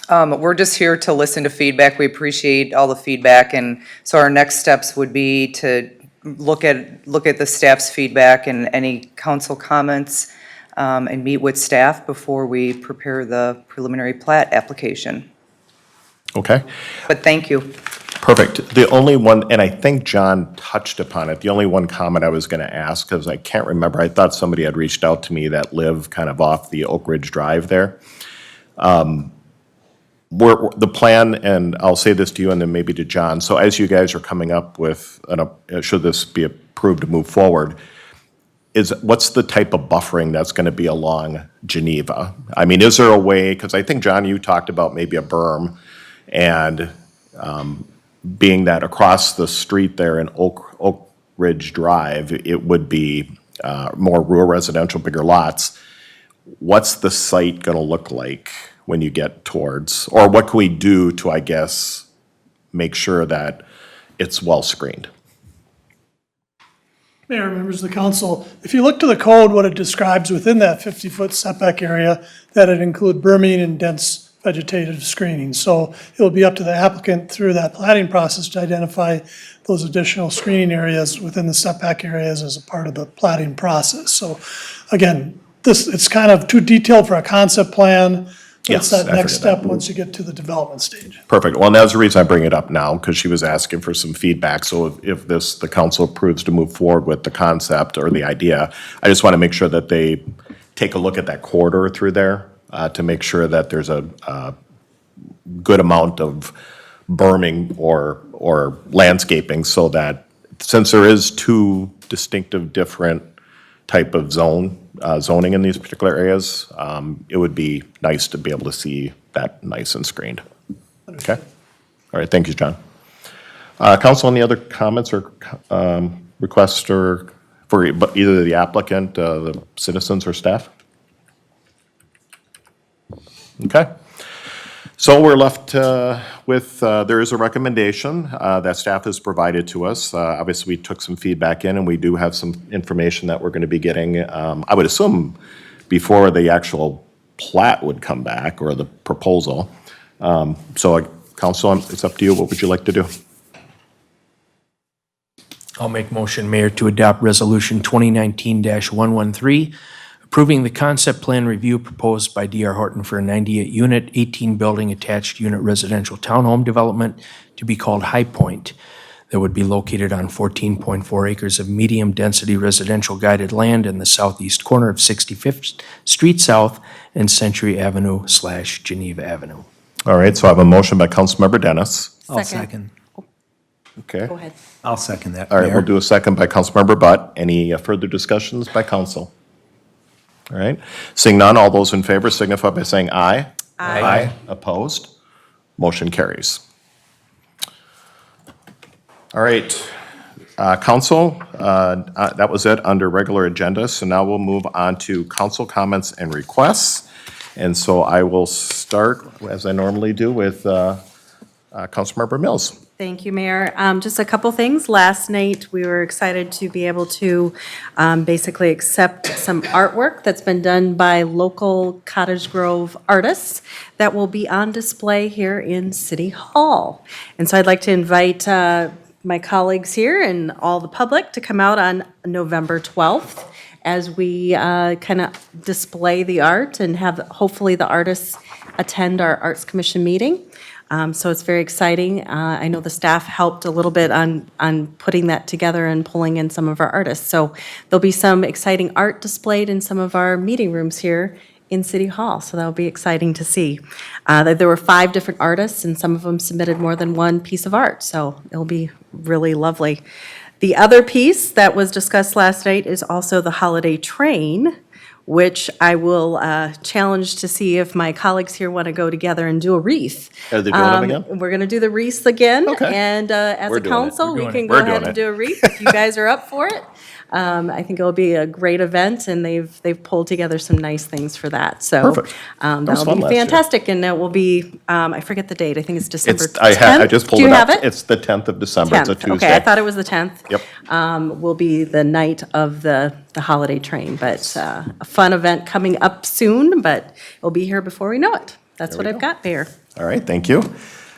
We're just here to listen to feedback. We appreciate all the feedback, and so our next steps would be to look at the staff's feedback and any council comments, and meet with staff before we prepare the preliminary plat application. Okay. But thank you. Perfect. The only one, and I think John touched upon it, the only one comment I was going to ask, because I can't remember, I thought somebody had reached out to me that lived kind of off the Oak Ridge Drive there. The plan, and I'll say this to you and then maybe to John, so as you guys are coming up with, should this be approved to move forward, what's the type of buffering that's going to be along Geneva? I mean, is there a way, because I think, John, you talked about maybe a berm, and being that across the street there in Oak Ridge Drive, it would be more rural residential, bigger lots. What's the site going to look like when you get towards, or what can we do to, I guess, make sure that it's well screened? Mayor, members of the council, if you look to the code, what it describes within that 50-foot setback area, that it include berming and dense vegetative screening. So it'll be up to the applicant through that planning process to identify those additional screening areas within the setback areas as a part of the planning process. So again, it's kind of too detailed for a concept plan. Yes, It's that I next figured that. step once you get to the development stage. Perfect. Well, and that's the reason I bring it up now, because she was asking for some feedback. So if the council approves to move forward with the concept or the idea, I just want to make sure that they take a look at that corridor through there to make sure that there's a good amount of berming or landscaping, so that since there is two distinctive different type of zoning in these particular areas, it would be nice to be able to see that nice and screened. Okay? All right, thank you, John. Council, any other comments or requests for either the applicant, the citizens, or staff? Okay. So we're left with, there is a recommendation that staff has provided to us. Obviously, we took some feedback in, and we do have some information that we're going to be getting, I would assume, before the actual plat would come back, or the proposal. So, Council, it's up to you. What would you like to do? I'll make motion, Mayor, to adopt Resolution 2019-113, approving the concept plan review proposed by D.R. Horton for a 98-unit, 18-building attached unit residential townhome development to be called High Point, that would be located on 14.4 acres of medium-density residential guided land in the southeast corner of 65th Street South and Century Avenue/Geneva Avenue. All right, so I have a motion by Councilmember Dennis. I'll second. Okay. Go ahead. I'll second that, All right, Mayor. we'll do a second by Councilmember Butt. Any further discussions by council? All right, seeing none, all those in favor signify by saying aye. Aye. Opposed? Motion carries. All right, council, that was it under regular agenda. So now we'll move on to council comments and requests. And so I will start, as I normally do, with Councilmember Mills. Thank you, Mayor. Just a couple things. Last night, we were excited to be able to basically accept some artwork that's been done by local Cottage Grove artists that will be on display here in City Hall. And so I'd like to invite my colleagues here and all the public to come out on November 12th as we kind of display the art and have hopefully the artists attend our Arts Commission meeting. So it's very exciting. I know the staff helped a little bit on putting that together and pulling in some of our artists. So there'll be some exciting art displayed in some of our meeting rooms here in City Hall, so that'll be exciting to see. There were 5 different artists, and some of them submitted more than one piece of art, so it'll be really lovely. The other piece that was discussed last night is also the holiday train, which I will challenge to see if my colleagues here want to go together and do a wreath. Are they doing them again? We're going to do the wreaths again, Okay. and as We're a doing it. council, We're we doing can it. go We're ahead doing and it. do a wreath if you guys are up for it. I think it'll be a great event, and they've pulled together some nice things for that. So Perfect. That was that'll fun be last year. fantastic, and it will be, I forget the date, I think it's December It's, 10th. I just pulled Do it you up. have it? It's the 10th of December. It's a 10th. Tuesday. Okay, I thought it was the 10th. Yep. Will be the night of the holiday train, but a fun event coming up soon, but it'll be here before we know it. That's what I've got there. All right, thank you.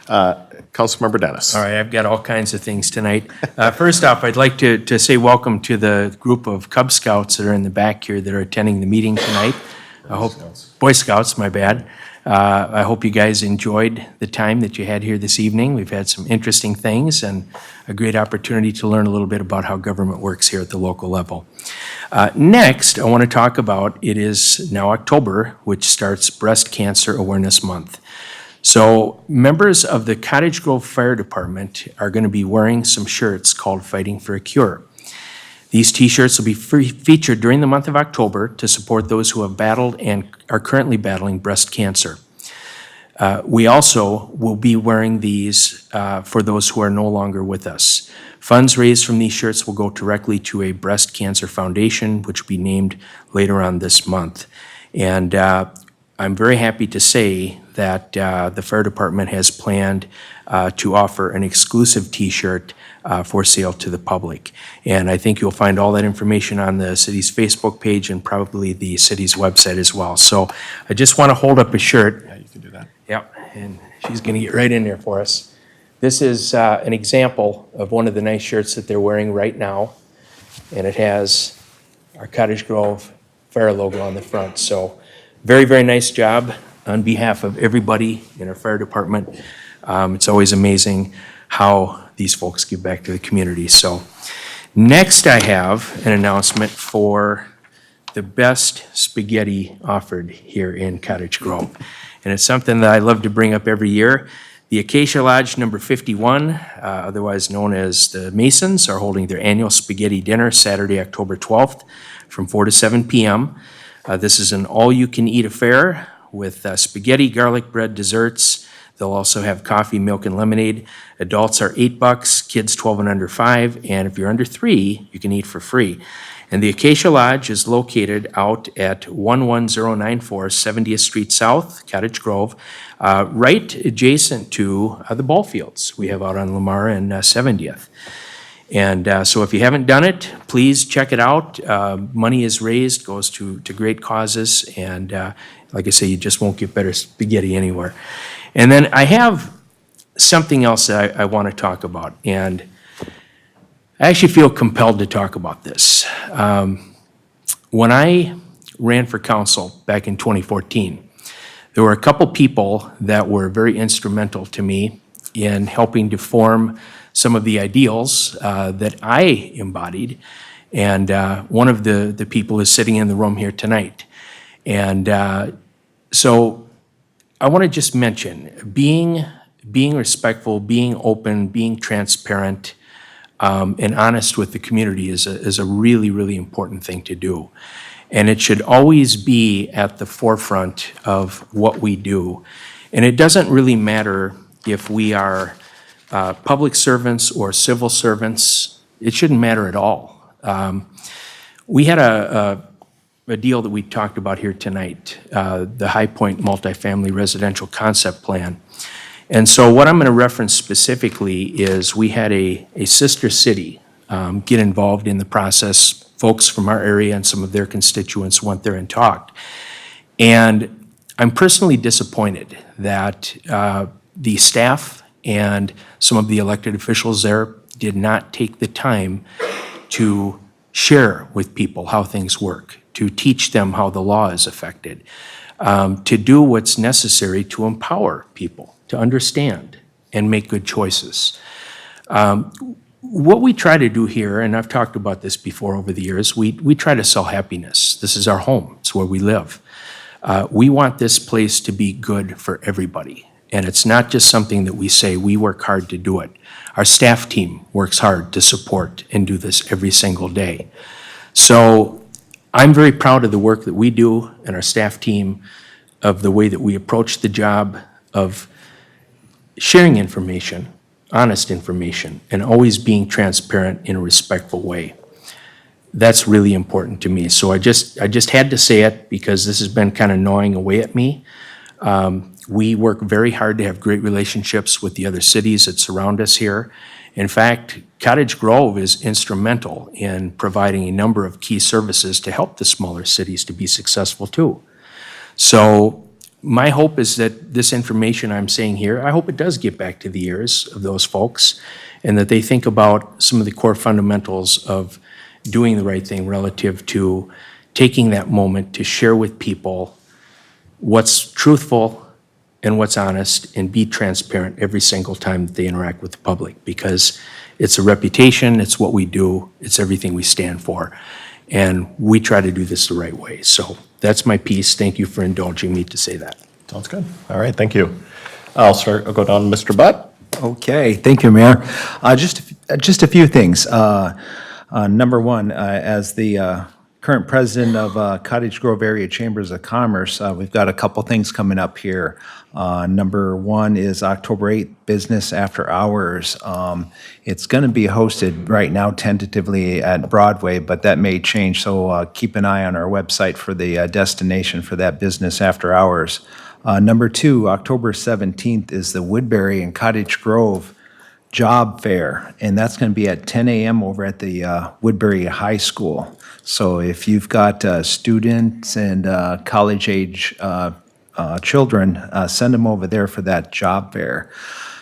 Councilmember Dennis. All right, I've got all kinds of things tonight. First off, I'd like to say welcome to the group of Cub Scouts that are in the back here that are attending the meeting tonight. I hope, Boy Scouts, my bad. I hope you guys enjoyed the time that you had here this evening. We've had some interesting things and a great opportunity to learn a little bit about how government works here at the local level. Next, I want to talk about, it is now October, which starts Breast Cancer Awareness Month. So members of the Cottage Grove Fire Department are going to be wearing some shirts called Fighting for a Cure. These T-shirts will be featured during the month of October to support those who have battled and are currently battling breast cancer. We also will be wearing these for those who are no longer with us. Funds raised from these shirts will go directly to a breast cancer foundation, which will be named later on this month. And I'm very happy to say that the fire department has planned to offer an exclusive T-shirt for sale to the public. And I think you'll find all that information on the city's Facebook page and probably the city's website as well. So I just want to hold up a shirt. Yeah, you can do that. Yep, and she's going to get right in there for us. This is an example of one of the nice shirts that they're wearing right now. And it has our Cottage Grove fire logo on the front. So very, very nice job on behalf of everybody in our fire department. It's always amazing how these folks give back to the community. So next I have an announcement for the best spaghetti offered here in Cottage Grove. And it's something that I love to bring up every year. The Acacia Lodge number 51, otherwise known as the Masons, are holding their annual spaghetti dinner Saturday, October 12th from 4 to 7 p.m. This is an all-you-can-eat affair with spaghetti, garlic bread, desserts. They'll also have coffee, milk, and lemonade. Adults are $8, kids 12 and under 5, and if you're under 3, you can eat for free. And the Acacia Lodge is located out at 11094 70th Street South, Cottage Grove, right adjacent to the ball fields we have out on Lamar and 70th. And so if you haven't done it, please check it out. Money is raised, goes to great causes, and like I say, you just won't get better spaghetti anywhere. And then I have something else that I want to talk about, and I actually feel compelled to talk about this. When I ran for council back in 2014, there were a couple people that were very instrumental to me in helping to form some of the ideals that I embodied. And one of the people is sitting in the room here tonight. And so I want to just mention being respectful, being open, being transparent, and honest with the community is a really, really important thing to do. And it should always be at the forefront of what we do. And it doesn't really matter if we are public servants or civil servants. It shouldn't matter at all. We had a deal that we talked about here tonight, the High Point Multifamily Residential Concept Plan. And so what I'm going to reference specifically is we had a sister city get involved in the process. Folks from our area and some of their constituents went there and talked. And I'm personally disappointed that the staff and some of the elected officials there did not take the time to share with people how things work, to teach them how the law is affected, to do what's necessary to empower people to understand and make good choices. What we try to do here, and I've talked about this before over the years, we try to sell happiness. This is our home. It's where we live. We want this place to be good for everybody. And it's not just something that we say. We work hard to do it. Our staff team works hard to support and do this every single day. So I'm very proud of the work that we do and our staff team, of the way that we approach the job of sharing information, honest information, and always being transparent in a respectful way. That's really important to me. So I just had to say it because this has been kind of gnawing away at me. We work very hard to have great relationships with the other cities that surround us here. In fact, Cottage Grove is instrumental in providing a number of key services to help the smaller cities to be successful too. So my hope is that this information I'm saying here, I hope it does get back to the ears of those folks and that they think about some of the core fundamentals of doing the right thing relative to taking that moment to share with people what's truthful and what's honest, and be transparent every single time that they interact with the public, because it's a reputation, it's what we do, it's everything we stand for, and we try to do this the right way. So that's my piece. Thank you for indulging me to say that. Sounds good. All right, thank you. I'll go down to Mr. Butt. Okay, thank you, Mayor. Just a few things. Number one, as the current president of Cottage Grove Area Chambers of Commerce, we've got a couple things coming up here. Number one is October 8th, Business After Hours. It's going to be hosted right now tentatively at Broadway, but that may change, so keep an eye on our website for the destination for that Business After Hours. Number two, October 17th is the Woodbury and Cottage Grove Job Fair, and that's going to be at 10 a.m. over at the Woodbury High School. So if you've got students and college-age children, send them over there for that job fair.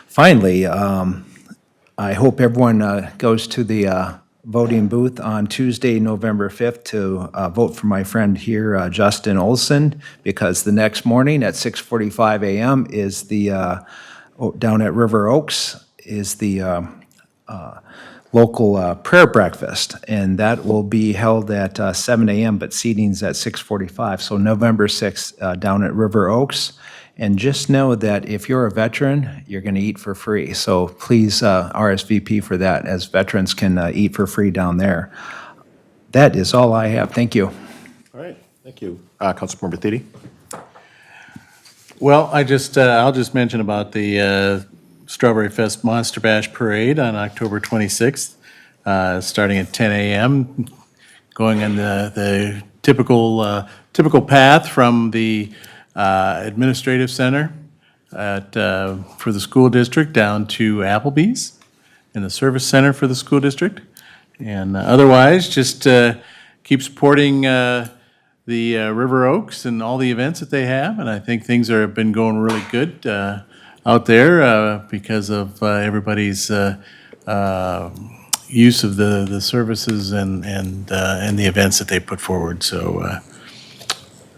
Finally, I hope everyone goes to the voting booth on Tuesday, November 5th to vote for my friend here, Justin Olson, because the next morning at 6:45 a.m. is the, down at River Oaks, is the local prayer breakfast, and that will be held at 7 a.m., but seating's at 6:45. So November 6th down at River Oaks. And just know that if you're a veteran, you're going to eat for free. So please RSVP for that, as veterans can eat for free down there. That is all I have. Thank you. All right, thank you. Councilmember Thiede. Well, I'll just mention about the Strawberry Fest Monster Bash Parade on October 26th, starting at 10 a.m., going on the typical path from the Administrative Center for the school district down to Applebee's in the Service Center for the school district. And otherwise, just keep supporting the River Oaks and all the events that they have. And I think things have been going really good out there because of everybody's use of the services and the events that they put forward. So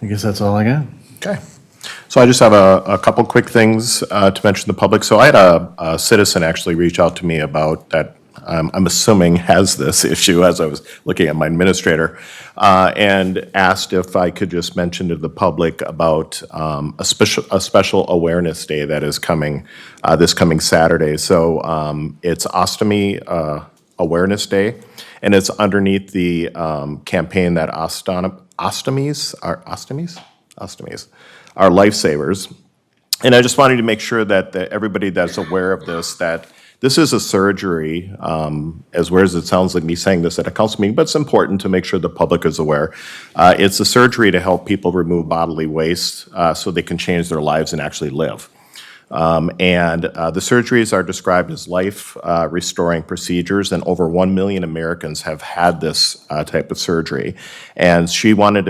I guess that's all I got. Okay. So I just have a couple quick things to mention to the public. So I had a citizen actually reach out to me about that. I'm assuming has this issue as I was looking at my administrator, and asked if I could just mention to the public about a special awareness day that is coming this coming Saturday. So it's Ostomy Awareness Day, and it's underneath the campaign that ostomies are lifesavers. And I just wanted to make sure that everybody that's aware of this, that this is a surgery, as weird as it sounds like me saying this at a council meeting, but it's important to make sure the public is aware. It's a surgery to help people remove bodily waste so they can change their lives and actually live. And the surgeries are described as life-restoring procedures, and over 1 million Americans have had this type of surgery. And she wanted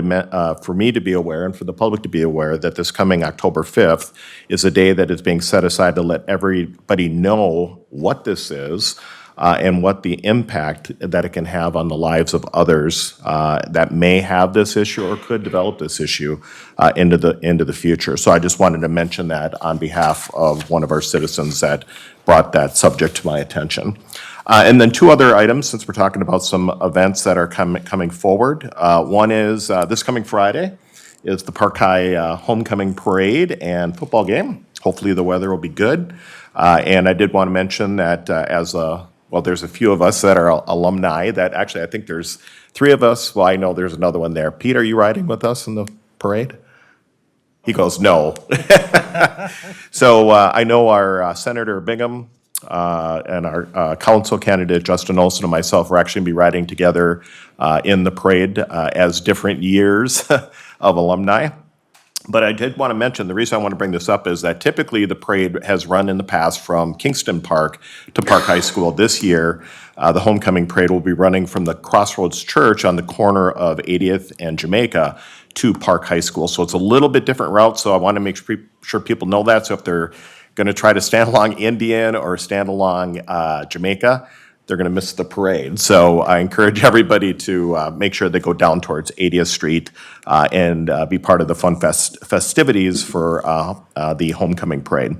for me to be aware and for the public to be aware that this coming October 5th is a day that is being set aside to let everybody know what this is, and what the impact that it can have on the lives of others that may have this issue or could develop this issue into the future. So I just wanted to mention that on behalf of one of our citizens that brought that subject to my attention. And then two other items, since we're talking about some events that are coming forward. One is this coming Friday is the Parkway Homecoming Parade and football game. Hopefully the weather will be good. And I did want to mention that there's a few of us that are alumni that actually, I think there's 3 of us. Well, I know there's another one there. Pete, are you riding with us in the parade? He goes, no. So I know our Senator Bingham and our council candidate Justin Olson and myself are actually going to be riding together in the parade as different years of alumni. But I did want to mention, the reason I want to bring this up is that typically the parade has run in the past from Kingston Park to Park High School. This year, the homecoming parade will be running from the Crossroads Church on the corner of 80th and Jamaica to Park High School. So it's a little bit different route, so I want to make sure people know that. So if they're going to try to stand along Indian or stand along Jamaica, they're going to miss the parade. So I encourage everybody to make sure they go down towards 80th Street and be part of the fun festivities for the homecoming parade.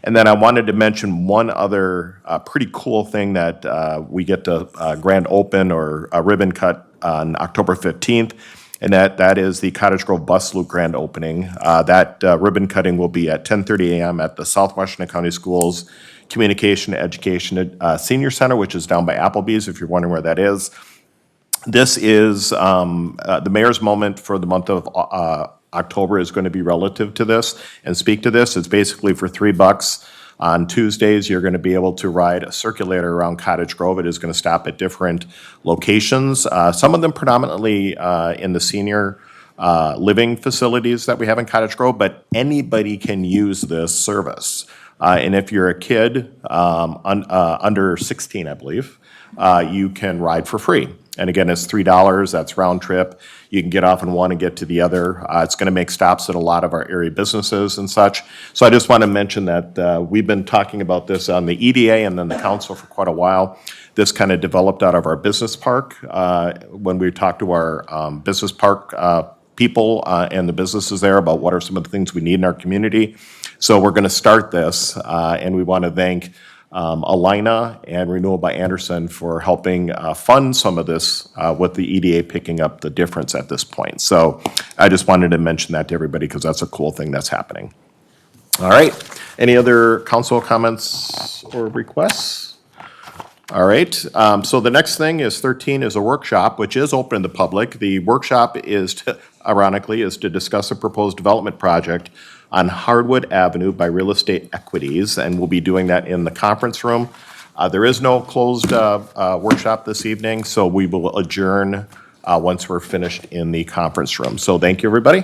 And then I wanted to mention one other pretty cool thing that we get to grand open or a ribbon cut on October 15th. And that is the Cottage Grove Bus Loop grand opening. That ribbon cutting will be at 10:30 a.m. at the South Washington County Schools Communication Education Senior Center, which is down by Applebee's, if you're wondering where that is. This is the mayor's moment for the month of October is going to be relative to this and speak to this. It's basically for $3. On Tuesdays, you're going to be able to ride a circulator around Cottage Grove. It is going to stop at different locations, some of them predominantly in the senior living facilities that we have in Cottage Grove, but anybody can use this service. And if you're a kid under 16, I believe, you can ride for free. And again, it's $3, that's round trip. You can get off in one and get to the other. It's going to make stops at a lot of our area businesses and such. So I just want to mention that we've been talking about this on the EDA and then the council for quite a while. This kind of developed out of our business park when we talked to our business park people and the businesses there about what are some of the things we need in our community. So we're going to start this, and we want to thank Alina and Renewal by Anderson for helping fund some of this with the EDA picking up the difference at this point. So I just wanted to mention that to everybody because that's a cool thing that's happening. All right. Any other council comments or requests? All right. So the next thing is 13 is a workshop, which is open to the public. The workshop is, ironically, is to discuss a proposed development project on Hardwood Avenue by Real Estate Equities, and we'll be doing that in the conference room. There is no closed workshop this evening, so we will adjourn once we're finished in the conference room. So thank you, everybody.